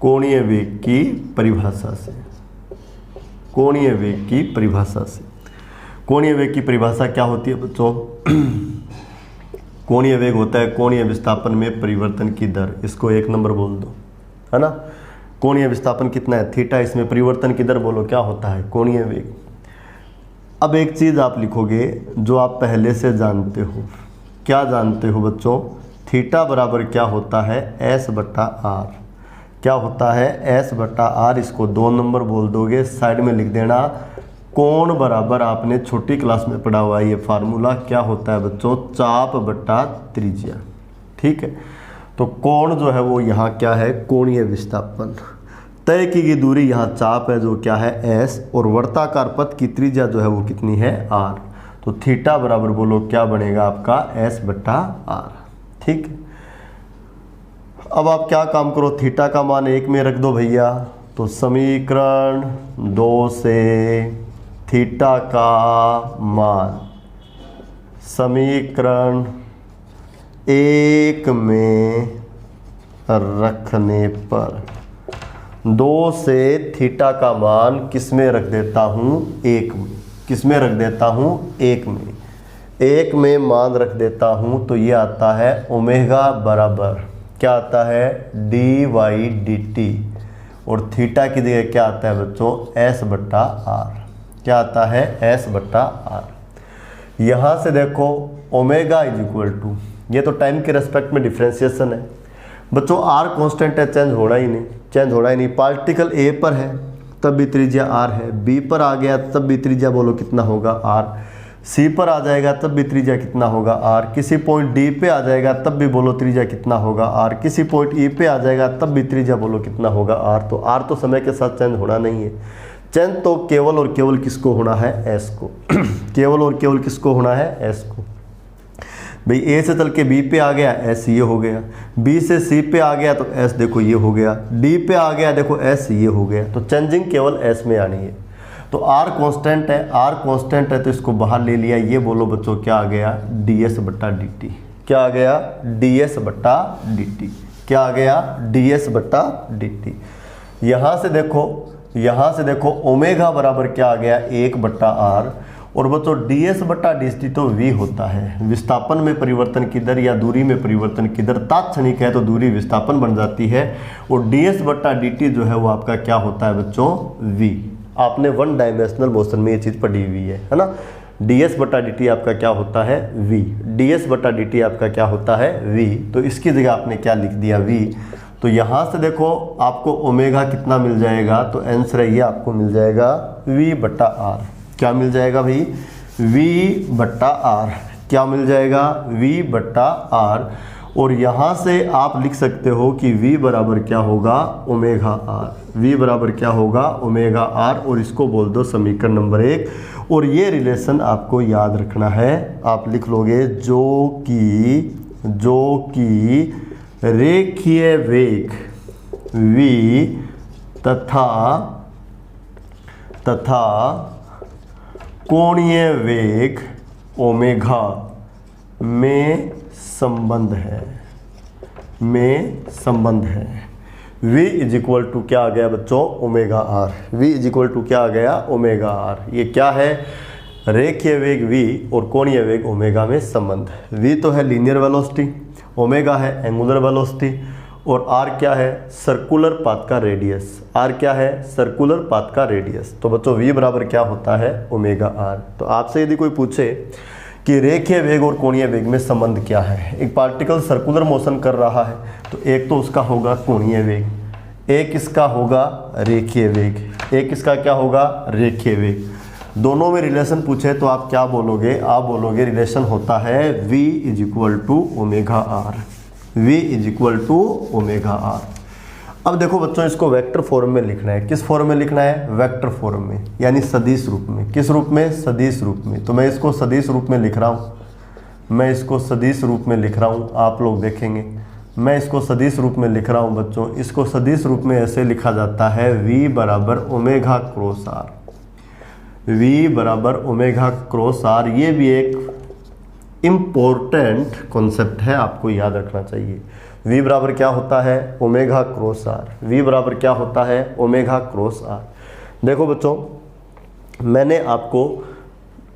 कोणीय वेग की परिभाषा से, कोणीय वेग की परिभाषा से। कोणीय वेग की परिभाषा क्या होती है बच्चों? कोणीय वेग होता है कोणीय विस्थापन में परिवर्तन की दर, इसको 1 नंबर बोल दो, है ना। कोणीय विस्थापन कितना है? थीटा, इसमें परिवर्तन की दर बोलो क्या होता है? कोणीय वेग। अब एक चीज़ आप लिखोगे जो आप पहले से जानते हो। क्या जानते हो बच्चों? थीटा बराबर क्या होता है? S बटा आर। क्या होता है? S बटा आर। इसको 2 नंबर बोल दोगे, साइड में लिख देना कोण बराबर, आपने छोटी क्लास में पढ़ा हुआ है ये फार्मूला, क्या होता है बच्चों? चाप बटा त्रिज्या। ठीक है, तो कोण जो है वो यहाँ क्या है? कोणीय विस्थापन। तय की गई दूरी यहाँ चाप है जो क्या है? S, और वर्ताकार पथ की त्रिज्या जो है वो कितनी है? R। तो थीटा बराबर बोलो क्या बनेगा आपका? S बटा आर। ठीक है, अब आप क्या काम करो, थीटा का मान 1 में रख दो भैया। तो समीकरण 2 से थीटा का मान समीकरण 1 में रखने पर 2 से थीटा का मान किस में रख देता हूँ? 1 में। किस में रख देता हूँ? 1 में। 1 में मान रख देता हूँ तो ये आता है ओमेगा बराबर क्या आता है? डी वाई डी टी, और थीटा की जगह क्या आता है बच्चों? S बटा आर। क्या आता है? S बटा आर। यहाँ से देखो ओमेगा इज इक्वल टू, ये तो टाइम के रेस्पेक्ट में डिफ्रेंसिएशन है बच्चों। आर कांस्टेंट है, चेंज होना ही नहीं, चेंज होना ही नहीं। पार्टिकल ए पर है तब भी त्रिज्या आर है, बी पर आ गया तब भी त्रिज्या बोलो कितना होगा? आर। सी पर आ जाएगा तब भी त्रिज्या कितना होगा? आर। किसी पॉइंट डी पे आ जाएगा तब भी बोलो त्रिज्या कितना होगा? आर। किसी पॉइंट ई पे आ जाएगा तब भी त्रिज्या बोलो कितना होगा? आर। तो आर तो समय के साथ चेंज होना नहीं है, चेंज तो केवल और केवल किसको होना है? एस को। केवल और केवल किसको होना है? एस को। भाई ए से चल के बी पे आ गया, एस ये हो गया। बी से सी पे आ गया तो एस देखो ये हो गया। डी पे आ गया देखो एस ये हो गया। तो चेंजिंग केवल एस में आनी है। तो आर कांस्टेंट है, आर कांस्टेंट है तो इसको बाहर ले लिया। ये बोलो बच्चों क्या आ गया? डी एस बट्टा डी टी। क्या आ गया? डी एस बट्टा डी टी। क्या आ गया? डी एस बट्टा डी टी। यहाँ से देखो ओमेगा बराबर क्या आ गया? 1 बट्टा आर। और बच्चों डी एस बट्टा डी टी तो वी होता है, विस्थापन में परिवर्तन की दर या दूरी में परिवर्तन की दर। तात्क्षणिक है तो दूरी विस्थापन बन जाती है, और डी एस बट्टा डी टी जो है वो आपका क्या होता है बच्चों? वी। आपने 1 डायमेंशनल मोशन में ये चीज़ पढ़ी हुई है ना। डी एस बट्टा डी टी आपका क्या होता है? वी। डी एस बट्टा डी टी आपका क्या होता है? वी। तो इसकी जगह आपने क्या लिख दिया? वी। तो यहाँ से देखो आपको ओमेगा कितना मिल जाएगा? तो आंसर है ये आपको मिल जाएगा वी बट्टा आर। क्या मिल जाएगा भाई? वी बट्टा आर। क्या मिल जाएगा? वी बट्टा आर। और यहाँ से आप लिख सकते हो कि v बराबर क्या होगा? Omega r. v बराबर क्या होगा? Omega r. और इसको बोल दो समीकरण नंबर 1। और ये रिलेशन आपको याद रखना है, आप लिख लोगे जो कि रेखीय वेग v तथा कोणीय वेग ओमेगा में संबंध है। v इज इक्वल टू क्या आ गया बच्चों? Omega r. v is equal to क्या आ गया? Omega r. ये क्या है? रेखीय वेग v और कोणीय वेग ओमेगा में संबंध। v तो है लीनियर वेलोसिटी, ओमेगा है एंगुलर वेलोसिटी, और r क्या है? सर्कुलर पाथ का रेडियस। r क्या है? सर्कुलर पाथ का रेडियस। तो बच्चों v बराबर क्या होता है? Omega r. तो आपसे यदि कोई पूछे कि रेखीय वेग और कोणीय वेग में संबंध क्या है, एक पार्टिकल सर्कुलर मोशन कर रहा है तो एक तो उसका होगा कोणीय वेग, एक इसका होगा रेखीय वेग, एक इसका क्या होगा? रेखीय वेग। दोनों में रिलेशन पूछे तो आप क्या बोलोगे? आप बोलोगे रिलेशन होता है v is equal to omega r. v is equal to omega r. अब देखो बच्चों इसको वेक्टर फॉर्म में लिखना है। किस फॉर्म में लिखना है? वेक्टर फॉर्म में, यानी सदिश रूप में। किस रूप में? सदिश रूप में। तो मैं इसको सदिश रूप में लिख रहा हूँ, आप लोग देखेंगे मैं इसको सदिश रूप में लिख रहा हूँ बच्चों। इसको सदिश रूप में ऐसे लिखा जाता है v बराबर ओमेगा क्रॉस आर। v बराबर ओमेगा क्रॉस आर। ये भी एक इम्पोर्टेंट कॉन्सेप्ट है, आपको याद रखना चाहिए। v बराबर क्या होता है? Omega cross are. v बराबर क्या होता है? Omega cross r. देखो बच्चों मैंने आपको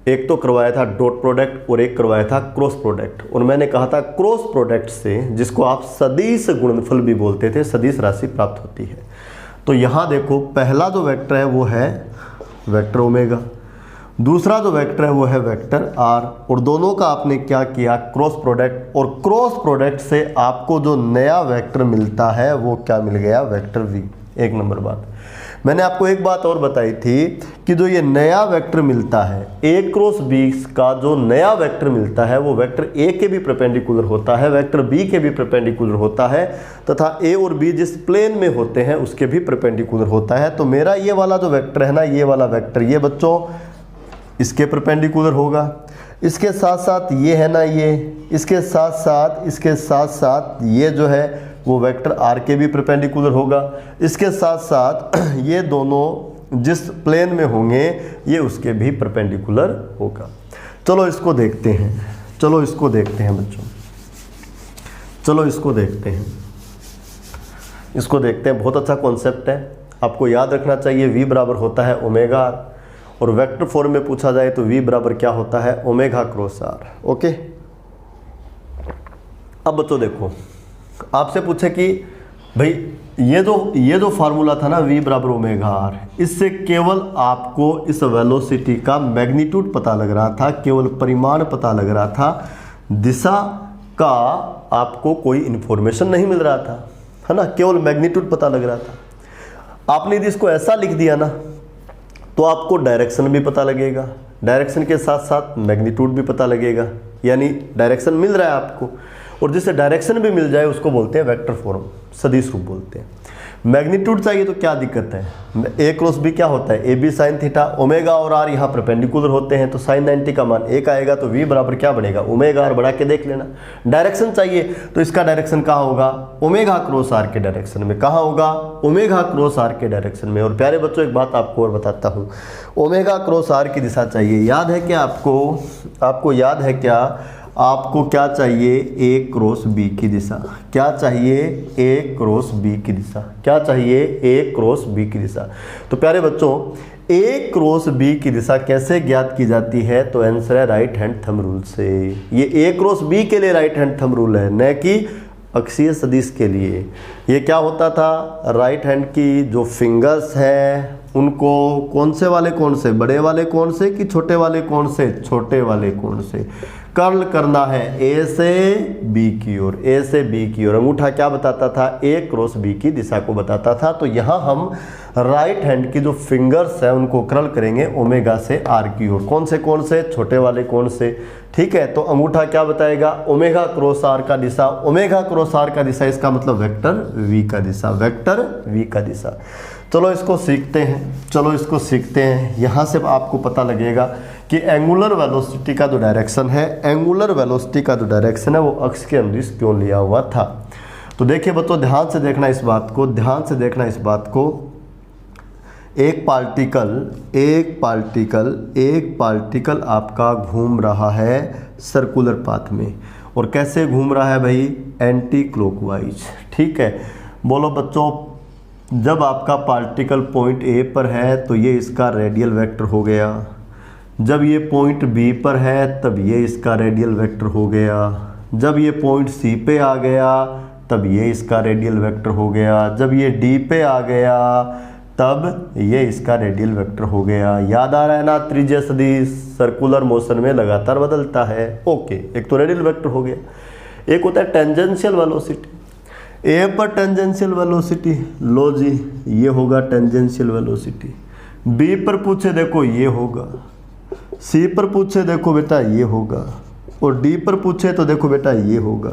एक तो करवाया था डॉट प्रोडक्ट और एक करवाया था क्रॉस प्रोडक्ट। और मैंने कहा था क्रॉस प्रोडक्ट से, जिसको आप सदिश गुणनफल भी बोलते थे, सदिश राशि प्राप्त होती है। तो यहाँ देखो पहला जो वेक्टर है वो है वेक्टर ओमेगा, दूसरा जो वेक्टर है वो है वेक्टर आर, और दोनों का आपने क्या किया क्रॉस प्रोडक्ट, और क्रॉस प्रोडक्ट से आपको जो नया वेक्टर मिलता है वो क्या मिल गया वेक्टर वी। एक नंबर बात। मैंने आपको एक बात और बताई थी कि जो ये नया वेक्टर मिलता है ए क्रॉस बी का, जो नया वेक्टर मिलता है वो वेक्टर ए के भी परपेंडिकुलर होता है, वेक्टर बी के भी परपेंडिकुलर होता है, तथा ए और बी जिस प्लेन में होते हैं उसके भी परपेंडिकुलर होता है। तो मेरा ये वाला जो वेक्टर है ना, ये वाला वेक्टर, ये बच्चों इसके परपेंडिकुलर होगा। इसके साथ साथ ये है ना, ये इसके साथ साथ ये जो है वो वेक्टर आर के भी परपेंडिकुलर होगा। इसके साथ साथ ये दोनों जिस प्लेन में होंगे ये उसके भी परपेंडिकुलर होगा। चलो इसको देखते हैं, बच्चों, चलो इसको देखते हैं। बहुत अच्छा कॉन्सेप्ट है, आपको याद रखना चाहिए। v बराबर होता है ओमेगा आर, और वेक्टर फॉर्म में पूछा जाए तो v बराबर क्या होता है ओमेगा क्रॉस आर। ओके, अब बच्चों देखो, आपसे पूछे कि भाई ये जो फार्मूला था ना v बराबर ओमेगा आर, इससे केवल आपको इस वेलोसिटी का मैग्नीट्यूड पता लग रहा था, केवल परिमाण पता लग रहा था, दिशा का आपको कोई इंफॉर्मेशन नहीं मिल रहा था, है ना, केवल मैग्नीट्यूड पता लग रहा था। आपने यदि इसको ऐसा लिख दिया ना तो आपको डायरेक्शन भी पता लगेगा, डायरेक्शन के साथ साथ मैग्नीट्यूड भी पता लगेगा, यानी डायरेक्शन मिल रहा है आपको, और जिससे डायरेक्शन भी मिल जाए उसको बोलते हैं वेक्टर फॉर्म, सदिश रूप बोलते हैं। मैग्नीट्यूड चाहिए तो क्या दिक्कत है, ए क्रॉस बी क्या होता है A B sine theta, omega और आर यहाँ परपेंडिकुलर होते हैं, तो साइन 90 का मान 1 आएगा, तो वी बराबर क्या बनेगा ओमेगा आर, बढ़ा के देख लेना। डायरेक्शन चाहिए तो इसका डायरेक्शन कहाँ होगा ओमेगा क्रॉस आर के डायरेक्शन में, कहाँ होगा ओमेगा क्रॉस आर के डायरेक्शन में। और प्यारे बच्चों एक बात आपको और बताता हूँ, ओमेगा क्रॉस आर की दिशा चाहिए, याद है क्या आपको याद है क्या, आपको क्या चाहिए ए क्रॉस बी की दिशा, क्या चाहिए ए क्रॉस बी की दिशा, क्या चाहिए ए क्रॉस बी की दिशा। तो प्यारे बच्चों ए क्रॉस बी की दिशा कैसे ज्ञात की जाती है, तो आंसर है राइट हैंड थंब रूल से। ये ए क्रॉस बी के लिए राइट हैंड थंब रूल है, न कि अक्षीय सदिश के लिए। ये क्या होता था, राइट हैंड की जो फिंगर्स हैं उनको कौन से वाले कोण से, बड़े वाले कोण से कि छोटे वाले कोण से, छोटे वाले कोण से कर्ल करना है ए से बी की ओर, ए से बी की ओर। अंगूठा क्या बताता था ए क्रॉस बी की दिशा को बताता था। तो यहाँ हम राइट हैंड की जो फिंगर्स है उनको कर्ल करेंगे ओमेगा से आर की ओर, कौन से कोण से, छोटे वाले कोण से, ठीक है। तो अंगूठा क्या बताएगा ओमेगा क्रॉस आर का दिशा, ओमेगा क्रॉस आर का दिशा, इसका मतलब वेक्टर वी का दिशा, वेक्टर वी का दिशा। चलो इसको सीखते हैं, यहाँ से आपको पता लगेगा कि एंगुलर वेलोसिटी का जो डायरेक्शन है, एंगुलर वेलोसिटी का जो डायरेक्शन है वो अक्ष के अनुदिश क्यों लिया हुआ था। तो देखिए बच्चों ध्यान से देखना इस बात को, एक पार्टिकल आपका घूम रहा है सर्कुलर पाथ में, और कैसे घूम रहा है भाई एंटी क्लॉकवाइज, ठीक है। बोलो बच्चों, जब आपका पार्टिकल पॉइंट ए पर है तो ये इसका रेडियल वेक्टर हो गया, जब ये पॉइंट बी पर है तब ये इसका रेडियल वेक्टर हो गया, जब ये पॉइंट सी पे आ गया तब ये इसका रेडियल वेक्टर हो गया, जब ये डी पे आ गया तब ये इसका रेडियल वेक्टर हो गया। याद आ रहा है ना, त्रिज्या सदिश सर्कुलर मोशन में लगातार बदलता है। ओके, एक तो रेडियल वेक्टर हो गया, एक होता है टेंजेंशियल वेलोसिटी। ए पर टेंजेंशियल वेलोसिटी, लो जी ये होगा टेंजेंशियल वेलोसिटी। बी पर पूछे देखो ये होगा, सी पर पूछे देखो बेटा ये होगा, और डी पर पूछे तो देखो बेटा ये होगा।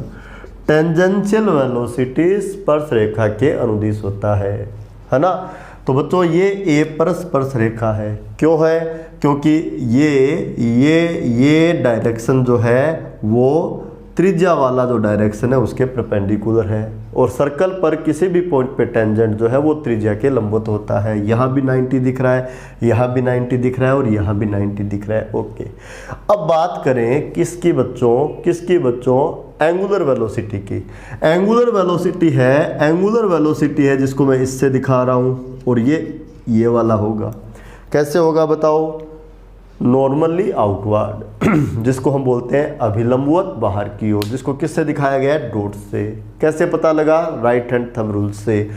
टेंजेंशियल वेलोसिटी स्पर्श रेखा के अनुदिश होता है ना। तो बच्चों ये ए पर स्पर्श रेखा है, क्यों है, क्योंकि ये डायरेक्शन जो है वो त्रिज्या वाला जो डायरेक्शन है उसके परपेंडिकुलर है, और सर्कल पर किसी भी पॉइंट पे टेंजेंट जो है वो त्रिज्या के लंबवत होता है। यहाँ भी 90 दिख रहा है, यहाँ भी 90 दिख रहा है, और यहाँ भी 90 दिख रहा है। ओके, अब बात करें किसकी बच्चों एंगुलर वेलोसिटी की। एंगुलर वेलोसिटी है जिसको मैं इससे दिखा रहा हूँ, और ये वाला होगा। कैसे होगा बताओ, नॉर्मली आउटवर्ड, जिसको हम बोलते हैं अभिलंबवत बाहर की ओर, जिसको किससे दिखाया गया है, डॉट से। कैसे पता लगा, राइट हैंड थंब रूल से।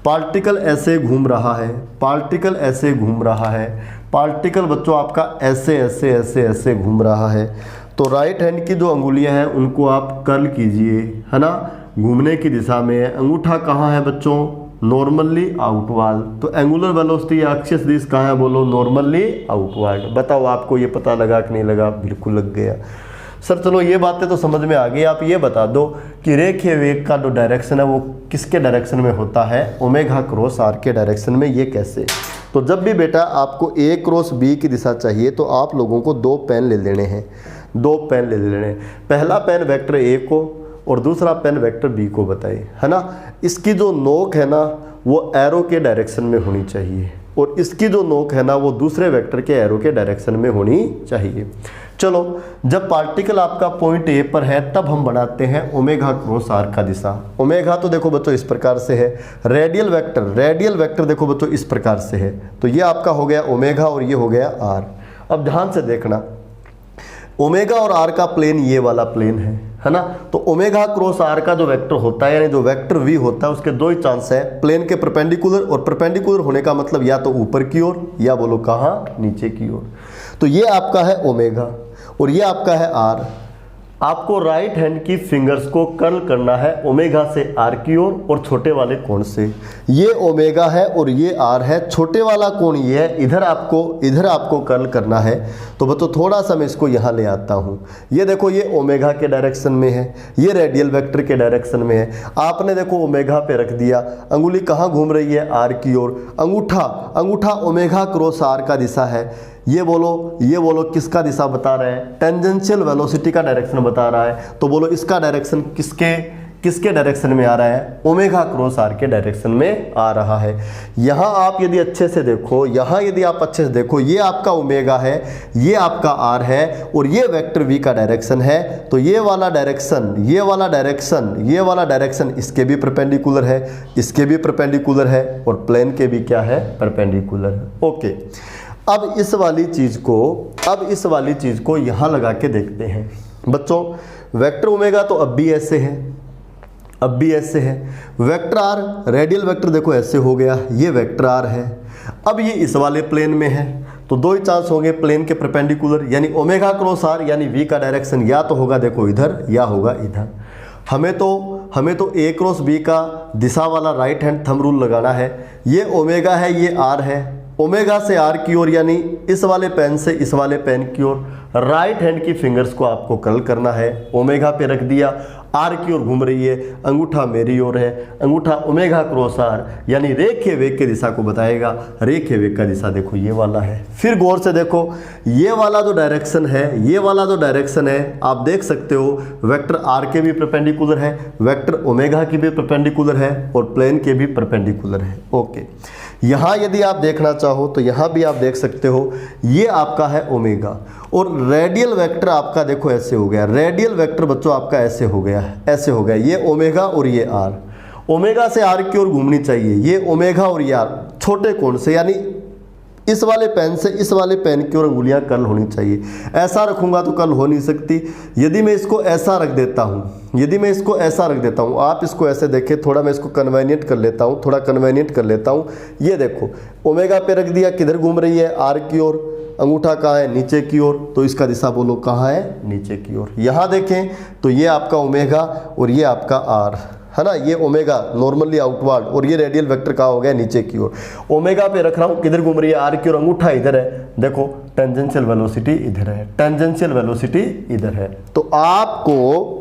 पार्टिकल ऐसे घूम रहा है, पार्टिकल ऐसे घूम रहा है, पार्टिकल बच्चों आपका ऐसे ऐसे ऐसे ऐसे घूम रहा है, तो राइट हैंड की जो अंगुलियां हैं उनको आप कर्ल कीजिए, है ना, घूमने की दिशा में है। अंगूठा कहाँ है बच्चों, नॉर्मली आउटवर्ड, तो एंगुलर वेलोसिटी या अक्षीय सदिश कहाँ है, बोलो नॉर्मली आउटवर्ड। बताओ आपको ये पता लगा कि नहीं लगा, बिल्कुल लग गया। सर चलो ये बातें तो समझ में आ गई, आप ये बता दो कि रेखीय वेग का जो डायरेक्शन है वो किसके डायरेक्शन में होता है, ओमेगा क्रॉस आर के डायरेक्शन में। ये कैसे, तो जब भी बेटा आपको ए क्रॉस बी की दिशा चाहिए तो आप लोगों को दो पेन ले लेने हैं, दो पेन ले लेने हैं। पहला पेन वेक्टर ए को और दूसरा पेन वेक्टर बी को बताइए, है ना। इसकी जो नोक है ना वो एरो के डायरेक्शन में होनी चाहिए और इसकी जो नोक है ना वो दूसरे वेक्टर के एरो के डायरेक्शन में होनी चाहिए। चलो, जब पार्टिकल आपका पॉइंट ए पर है तब हम बनाते हैं ओमेगा क्रॉस आर का दिशा। ओमेगा तो देखो बच्चों इस प्रकार से है, रेडियल वेक्टर देखो बच्चों इस प्रकार से है, तो ये आपका हो गया ओमेगा और ये हो गया आर। अब ध्यान से देखना, ओमेगा और आर का प्लेन ये वाला प्लेन है ना, तो ओमेगा क्रॉस आर का जो वेक्टर होता है यानी जो वेक्टर वी होता है उसके दो ही चांस है, प्लेन के परपेंडिकुलर, और परपेंडिकुलर होने का मतलब या तो ऊपर की ओर या बोलो कहाँ, नीचे की ओर। तो ये आपका है ओमेगा और ये आपका है आर। आपको राइट हैंड की फिंगर्स को कर्ल करना है ओमेगा से आर की ओर और छोटे वाले कोण से। ये ओमेगा है और ये आर है, छोटे वाला कोण ये है, इधर आपको कर्ल करना है। तो बच्चों थोड़ा सा मैं इसको यहाँ ले आता हूँ। ये देखो ये ओमेगा के डायरेक्शन में है, ये रेडियल वेक्टर के डायरेक्शन में है। आपने देखो ओमेगा पे रख दिया, अंगुली कहाँ घूम रही है, आर की ओर। अंगूठा ओमेगा क्रॉस आर का दिशा है। ये बोलो किसका दिशा बता रहा है, टेंजेंशियल वेलोसिटी का डायरेक्शन बता रहा है। तो बोलो इसका डायरेक्शन किसके डायरेक्शन में आ रहा है, ओमेगा क्रॉस आर के डायरेक्शन में आ रहा है। यहाँ आप यदि अच्छे से देखो, ये आपका ओमेगा है, ये आपका आर है और ये वेक्टर वी का डायरेक्शन है। तो ये वाला डायरेक्शन इसके भी परपेंडिकुलर है, इसके भी परपेंडिकुलर है और प्लेन के भी क्या है, परपेंडिकुलर है। ओके, अब इस वाली चीज को यहां लगा के देखते हैं। बच्चों वेक्टर ओमेगा तो अब भी ऐसे है, वेक्टर आर रेडियल वेक्टर देखो ऐसे हो गया, ये वेक्टर आर है। अब ये इस वाले प्लेन में है तो दो ही चांस होंगे, प्लेन के परपेंडिकुलर यानी ओमेगा क्रॉस आर यानी वी का डायरेक्शन या तो होगा देखो इधर या होगा इधर। हमें तो ए क्रॉस बी का दिशा वाला राइट हैंड थंब रूल लगाना है। ये ओमेगा है, ये आर है, ओमेगा से आर की ओर यानी इस वाले पेन से इस वाले पेन की ओर राइट हैंड की फिंगर्स को आपको कर्ल करना है। ओमेगा पे रख दिया, आर की ओर घूम रही है, अंगूठा मेरी ओर है, अंगूठा ओमेगा क्रॉस आर यानी रेखीय वेग की दिशा को बताएगा। रेखीय वेग का दिशा देखो ये वाला है। फिर गौर से देखो, ये वाला जो डायरेक्शन है आप देख सकते हो, वेक्टर आर के भी परपेंडिकुलर है, वेक्टर ओमेगा की भी परपेंडिकुलर है और प्लेन के भी परपेंडिकुलर है। ओके, यहाँ यदि आप देखना चाहो तो यहाँ भी आप देख सकते हो, ये आपका है ओमेगा और रेडियल वेक्टर आपका देखो ऐसे हो गया। रेडियल वेक्टर बच्चों आपका ऐसे हो गया, ये ओमेगा और ये आर। ओमेगा से आर की ओर घूमनी चाहिए, ये ओमेगा और ये आर छोटे कोण से यानी इस वाले पेन से इस वाले पेन की ओर अंगुलियां कर्ल होनी चाहिए। ऐसा रखूंगा तो कर्ल हो नहीं सकती। यदि मैं इसको ऐसा रख देता हूं, आप इसको ऐसे देखें, थोड़ा मैं इसको कन्वेनियंट कर लेता हूं, ये देखो ओमेगा पे रख दिया, किधर घूम रही है, आर की ओर, अंगूठा कहाँ है, नीचे की ओर, तो इसका दिशा बोलो कहाँ है, नीचे की ओर। यहाँ देखें तो ये आपका ओमेगा और ये आपका आर है ना, ये ओमेगा नॉर्मली आउटवर्ड और ये रेडियल वेक्टर कहाँ हो गया, नीचे की ओर। ओमेगा पे रख रहा हूँ, किधर घूम रही है, आर की ओर, अंगूठा इधर है, देखो टेंजेंशियल वेलोसिटी इधर है, तो आपको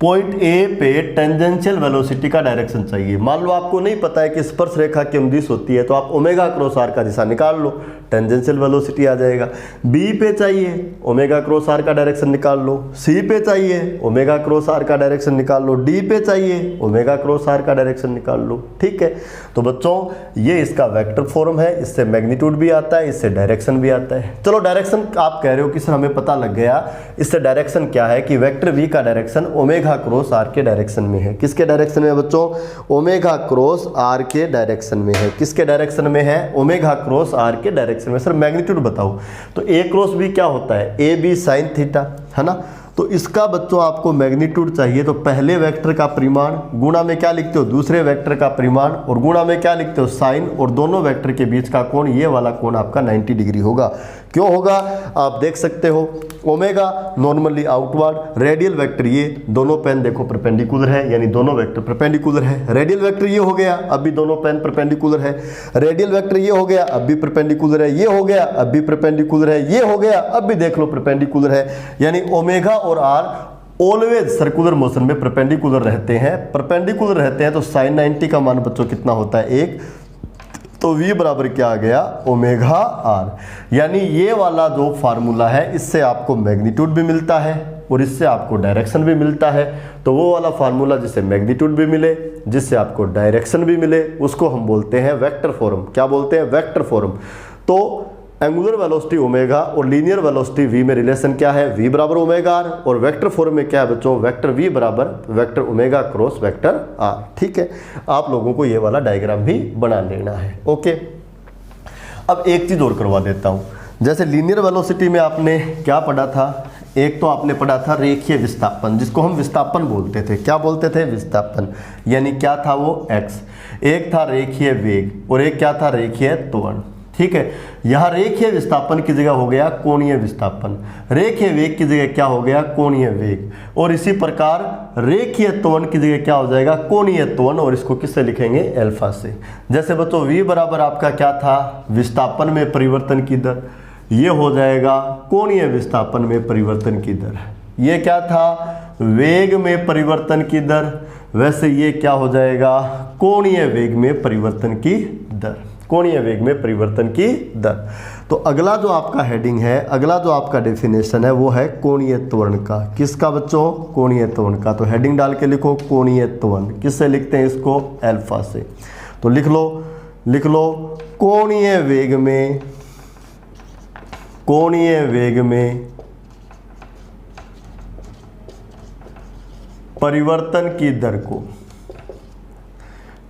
पॉइंट ए पे टेंजेंशियल वेलोसिटी का डायरेक्शन चाहिए। मान लो आपको नहीं पता है कि स्पर्श रेखा की अनुदिश होती है, तो आप ओमेगा क्रॉस आर का दिशा निकाल लो, टेंजेंशियल वेलोसिटी आ जाएगा। बी पे चाहिए, ओमेगा क्रॉस आर का डायरेक्शन निकाल लो। सी पे चाहिए, ओमेगा क्रॉस आर का डायरेक्शन निकाल लो। डी पे चाहिए, ओमेगा क्रॉस आर का डायरेक्शन निकाल लो। ठीक है, तो बच्चों ये इसका वेक्टर फॉर्म है, इससे मैग्नीट्यूड भी आता है, इससे डायरेक्शन भी आता है। चलो डायरेक्शन आप कह रहे हो कि सर हमें पता लग गया, इससे डायरेक्शन क्या है कि वेक्टर वी का direction omega omega cross r के डायरेक्शन में है। किसके डायरेक्शन में बच्चों? ओमेगा क्रॉस आर के डायरेक्शन में है। किसके डायरेक्शन में है? ओमेगा क्रॉस आर के डायरेक्शन में। सर मैग्नीट्यूड बताओ, तो ए क्रॉस बी क्या होता है? ए बी साइन थीटा, है ना। तो इसका बच्चों आपको मैग्नीट्यूड चाहिए, तो पहले वेक्टर का परिमाण गुणा में क्या लिखते हो? दूसरे वेक्टर का परिमाण, और गुणा में क्या लिखते हो? साइन, और दोनों वेक्टर के बीच का कोण, ये वाला कोण आपका 90 डिग्री होगा। क्यों होगा? आप देख सकते हो, omega normally outward, radial vector ये दोनों पेन देखो परपेंडिकुलर है, यानी दोनों वेक्टर परपेंडिकुलर है। रेडियल वेक्टर ये हो गया, अब भी दोनों पेन परपेंडिकुलर है। रेडियल वेक्टर ये हो गया, अब भी परपेंडिकुलर है। ये हो गया, अब भी परपेंडिकुलर है। ये हो गया, अब भी देख लो परपेंडिकुलर है। यानी ओमेगा और आर ऑलवेज सर्कुलर मोशन में परपेंडिकुलर रहते हैं। परपेंडिकुलर रहते हैं तो साइन 90 का मान बच्चों कितना होता है? 1। तो v बराबर क्या आ गया? Omega r. यानी ये वाला जो फार्मूला है, इससे आपको मैग्नीट्यूड भी मिलता है और इससे आपको डायरेक्शन भी मिलता है। तो वो वाला फार्मूला जिससे मैग्नीट्यूड भी मिले, जिससे आपको डायरेक्शन भी मिले, उसको हम बोलते हैं वेक्टर फॉर्म। क्या बोलते हैं? Vector form. तो एंगुलर वेलोसिटी ओमेगा और लीनियर वेलोसिटी v में रिलेशन क्या है? v बराबर ओमेगा आर। और वेक्टर फॉर्म में क्या है बच्चों? वेक्टर v बराबर vector omega cross vector r. ठीक है, आप लोगों को ये वाला डायग्राम भी बना लेना है। ओके, अब एक चीज और करवा देता हूं। जैसे लीनियर वेलोसिटी में आपने क्या पढ़ा था? एक तो आपने पढ़ा था रेखीय विस्थापन, जिसको हम विस्थापन बोलते थे। क्या बोलते थे? विस्थापन। यानी क्या था वो? x। एक था रेखीय वेग और एक क्या था? रेखीय त्वरण। ठीक है, यहां रेखीय विस्थापन की जगह हो गया कोणीय विस्थापन, रेखीय वेग की जगह क्या हो गया? कोणीय वेग। और इसी प्रकार रेखीय त्वरण की जगह क्या हो जाएगा? कोणीय त्वरण। और इसको किससे लिखेंगे? अल्फा से। जैसे बच्चों v बराबर आपका क्या था? विस्थापन में परिवर्तन की दर, ये हो जाएगा कोणीय विस्थापन में परिवर्तन की दर। ये क्या था? वेग में परिवर्तन की दर। वैसे ये क्या हो जाएगा? कोणीय वेग में परिवर्तन की दर। कोणीय वेग में परिवर्तन की दर। तो अगला जो आपका हेडिंग है, अगला जो आपका डेफिनेशन है, वो है कोणीय त्वरण का। किसका बच्चों? कोणीय त्वरण का। तो हेडिंग डाल के लिखो कोणीय त्वरण। किससे लिखते हैं इसको? अल्फा से। तो लिख लो कोणीय वेग में परिवर्तन की दर को,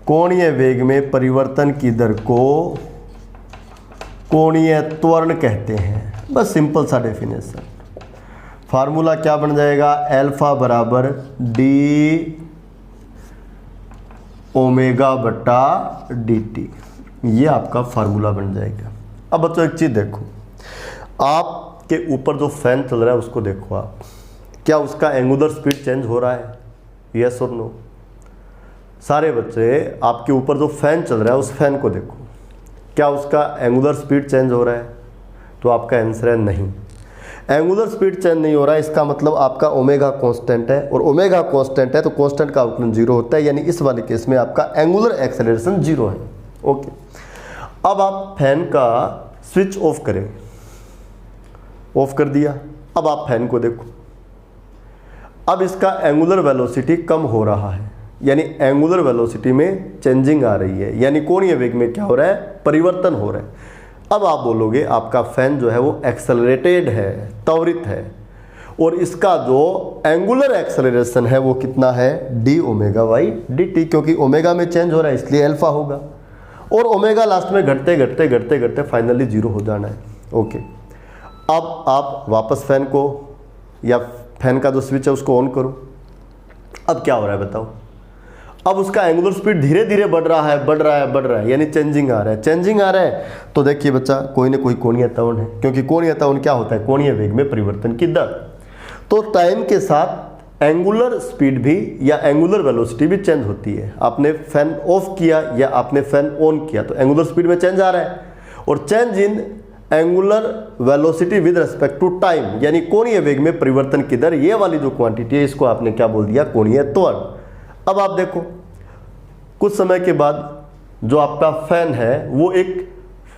कोणीय वेग में परिवर्तन की दर को कोणीय त्वरण कहते हैं। बस सिंपल सा डेफिनेशन। फार्मूला क्या बन जाएगा? अल्फा बराबर डी ओमेगा बटा डी टी। ये आपका फार्मूला बन जाएगा। अब बच्चों एक चीज देखो, आपके ऊपर जो फैन चल रहा है उसको देखो आप, क्या उसका एंगुलर स्पीड चेंज हो रहा है? यस और नो? सारे बच्चे, आपके ऊपर जो फैन चल रहा है उस फैन को देखो, क्या उसका एंगुलर स्पीड चेंज हो रहा है? तो आपका आंसर है नहीं। एंगुलर स्पीड चेंज नहीं हो रहा है, इसका मतलब आपका ओमेगा कांस्टेंट है, और ओमेगा कांस्टेंट है तो कांस्टेंट का अवकलन 0 होता है, यानी इस वाले केस में आपका एंगुलर एक्सेलरेशन 0 है। ओके, अब आप फैन का स्विच ऑफ करें, ऑफ कर दिया। अब आप फैन को देखो, अब इसका एंगुलर वेलोसिटी कम हो रहा है, यानी एंगुलर वेलोसिटी में चेंजिंग आ रही है, यानी कोणीय वेग में क्या हो रहा है? परिवर्तन हो रहा है। अब आप बोलोगे आपका फैन जो है वो एक्सेलरेटेड है, त्वरित है, और इसका जो एंगुलर एक्सेलरेशन है वो कितना है? D omega by D T, क्योंकि ओमेगा में चेंज हो रहा है इसलिए अल्फा होगा, और ओमेगा लास्ट में घटते घटते घटते घटते फाइनली 0 हो जाना है। ओके, अब आप वापस फैन को या फैन का जो स्विच है उसको ऑन करो। अब क्या हो रहा है बताओ? अब उसका एंगुलर स्पीड धीरे धीरे बढ़ रहा है, यानी चेंजिंग आ रहा है। तो देखिए बच्चा, कोई ना कोई कोणीय त्वरण है, क्योंकि कोणीय त्वरण क्या होता है? कोणीय वेग में परिवर्तन की दर। तो टाइम के साथ एंगुलर स्पीड भी या एंगुलर वेलोसिटी भी चेंज होती है। आपने फैन ऑफ किया या आपने फैन ऑन किया तो एंगुलर स्पीड में चेंज आ रहा है, और change in angular velocity with respect to time, यानी कोणीय वेग में परिवर्तन की दर, ये वाली जो क्वांटिटी है इसको आपने क्या बोल दिया? कोणीय त्वरण। अब आप देखो, कुछ समय के बाद जो आपका फैन है वो एक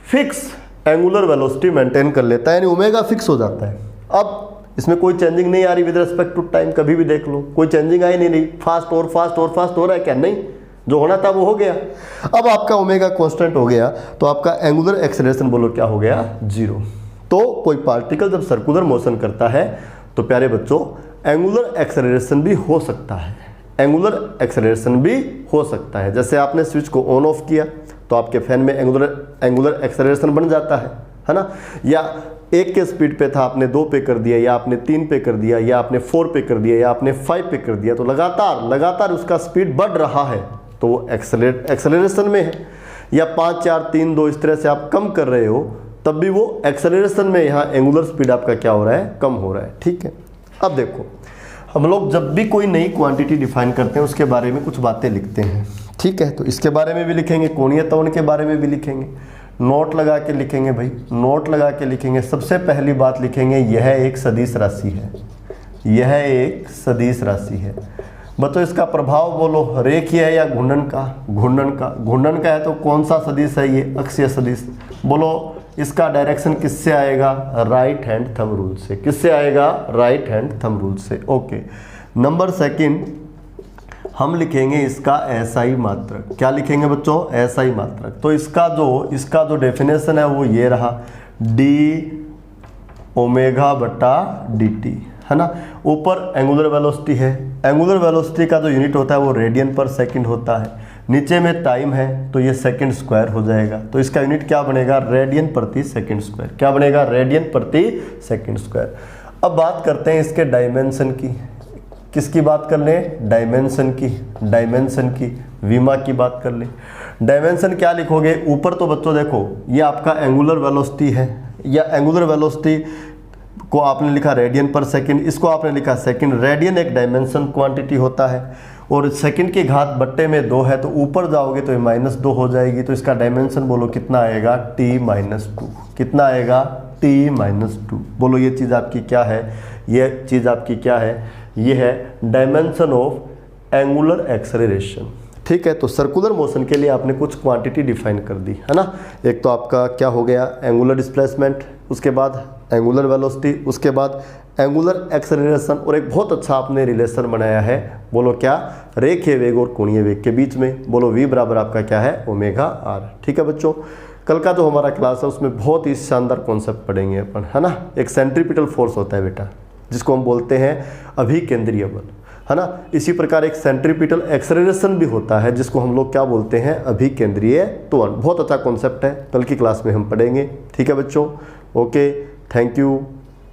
फिक्स एंगुलर वेलोसिटी मेंटेन कर लेता है, यानी ओमेगा फिक्स हो जाता है। अब इसमें कोई चेंजिंग नहीं आ रही विद रिस्पेक्ट टू टाइम, कभी भी देख लो कोई चेंजिंग आई नहीं, फास्ट और फास्ट और फास्ट हो रहा है क्या? नहीं, जो होना था वो हो गया। अब आपका ओमेगा कांस्टेंट हो गया तो आपका एंगुलर एक्सेलरेशन बोलो क्या हो गया? 0। तो कोई पार्टिकल जब सर्कुलर मोशन करता है तो प्यारे बच्चों एंगुलर एक्सेलरेशन भी हो सकता है, एंगुलर एक्सेलरेशन भी हो सकता है। जैसे आपने स्विच को ऑन ऑफ किया तो आपके फैन में एंगुलर एक्सेलरेशन बन जाता है ना। या 1 के स्पीड पे था, आपने 2 पे कर दिया, या आपने 3 पे कर दिया, या आपने 4 पे कर दिया, या आपने 5 पे कर दिया, तो लगातार उसका स्पीड बढ़ रहा है तो वो एक्सेलरेशन में है। या 5 4 3 2 इस तरह से आप कम कर रहे हो तब भी वो एक्सेलरेशन में, यहाँ एंगुलर स्पीड आपका क्या हो रहा है, कम हो रहा है। ठीक है, अब देखो हम लोग जब भी कोई नई क्वांटिटी डिफाइन करते हैं उसके बारे में कुछ बातें लिखते हैं। ठीक है, तो इसके बारे में भी लिखेंगे, कोणीय त्वरण के बारे में भी लिखेंगे, नोट लगा के लिखेंगे भाई, नोट लगा के लिखेंगे। सबसे पहली बात लिखेंगे यह एक सदिश राशि है, यह एक सदिश राशि है। बच्चों इसका प्रभाव बोलो रेखीय है या घूर्णन का, घूर्णन का है तो कौन सा सदिश है, ये अक्षीय सदिश। बोलो इसका डायरेक्शन किससे आएगा, राइट हैंड थंब रूल से। किससे आएगा, राइट हैंड थंब रूल से। ओके, नंबर सेकंड हम लिखेंगे इसका एसआई मात्रक। क्या लिखेंगे बच्चों, एसआई मात्रक। तो इसका जो डेफिनेशन है वो ये रहा, डी ओमेगा बटा डी टी, है ना। ऊपर एंगुलर वेलोसिटी है, एंगुलर वेलोसिटी का जो यूनिट होता है वो रेडियन पर सेकंड होता है। नीचे में टाइम है तो ये सेकंड स्क्वायर हो जाएगा, तो इसका यूनिट क्या बनेगा, रेडियन प्रति सेकंड स्क्वायर। क्या बनेगा, रेडियन प्रति सेकंड स्क्वायर। अब बात करते हैं इसके डायमेंशन की। किसकी बात कर लें, डायमेंशन की विमा की बात कर लें। डायमेंशन क्या लिखोगे, ऊपर तो बच्चों देखो ये आपका एंगुलर वेलोसिटी है, या एंगुलर वेलोसिटी को आपने लिखा रेडियन पर सेकंड, इसको आपने लिखा सेकंड। रेडियन एक डायमेंशन क्वांटिटी होता है और सेकंड की घात बट्टे में 2 है, तो ऊपर जाओगे तो ये -2 हो जाएगी। तो इसका डायमेंशन बोलो कितना आएगा, t-2। कितना आएगा, t-2। बोलो ये चीज़ आपकी क्या है, ये चीज़ आपकी क्या है, ये है डायमेंशन ऑफ एंगुलर एक्सेलरेशन। ठीक है, तो सर्कुलर मोशन के लिए आपने कुछ क्वांटिटी डिफाइन कर दी, है ना। एक तो आपका क्या हो गया, एंगुलर डिस्प्लेसमेंट, उसके बाद एंगुलर वेलोसिटी, उसके बाद एंगुलर एक्सेलरेशन, और एक बहुत अच्छा आपने रिलेशन बनाया है। बोलो क्या, रेखीय वेग और कोणीय वेग के बीच में। बोलो v बराबर आपका क्या है, ओमेगा आर। ठीक है बच्चों, कल का जो हमारा क्लास है उसमें बहुत ही शानदार कॉन्सेप्ट पढ़ेंगे अपन, है ना। एक सेंट्रीपिटल फोर्स होता है बेटा, जिसको हम बोलते हैं अभिकेंद्रीय बल, है ना। इसी प्रकार एक सेंट्रीपिटल एक्सेलरेशन भी होता है जिसको हम लोग क्या बोलते हैं, अभिकेंद्रीय त्वरण। बहुत अच्छा कॉन्सेप्ट है, कल की क्लास में हम पढ़ेंगे। ठीक है बच्चों, ओके, थैंक यू।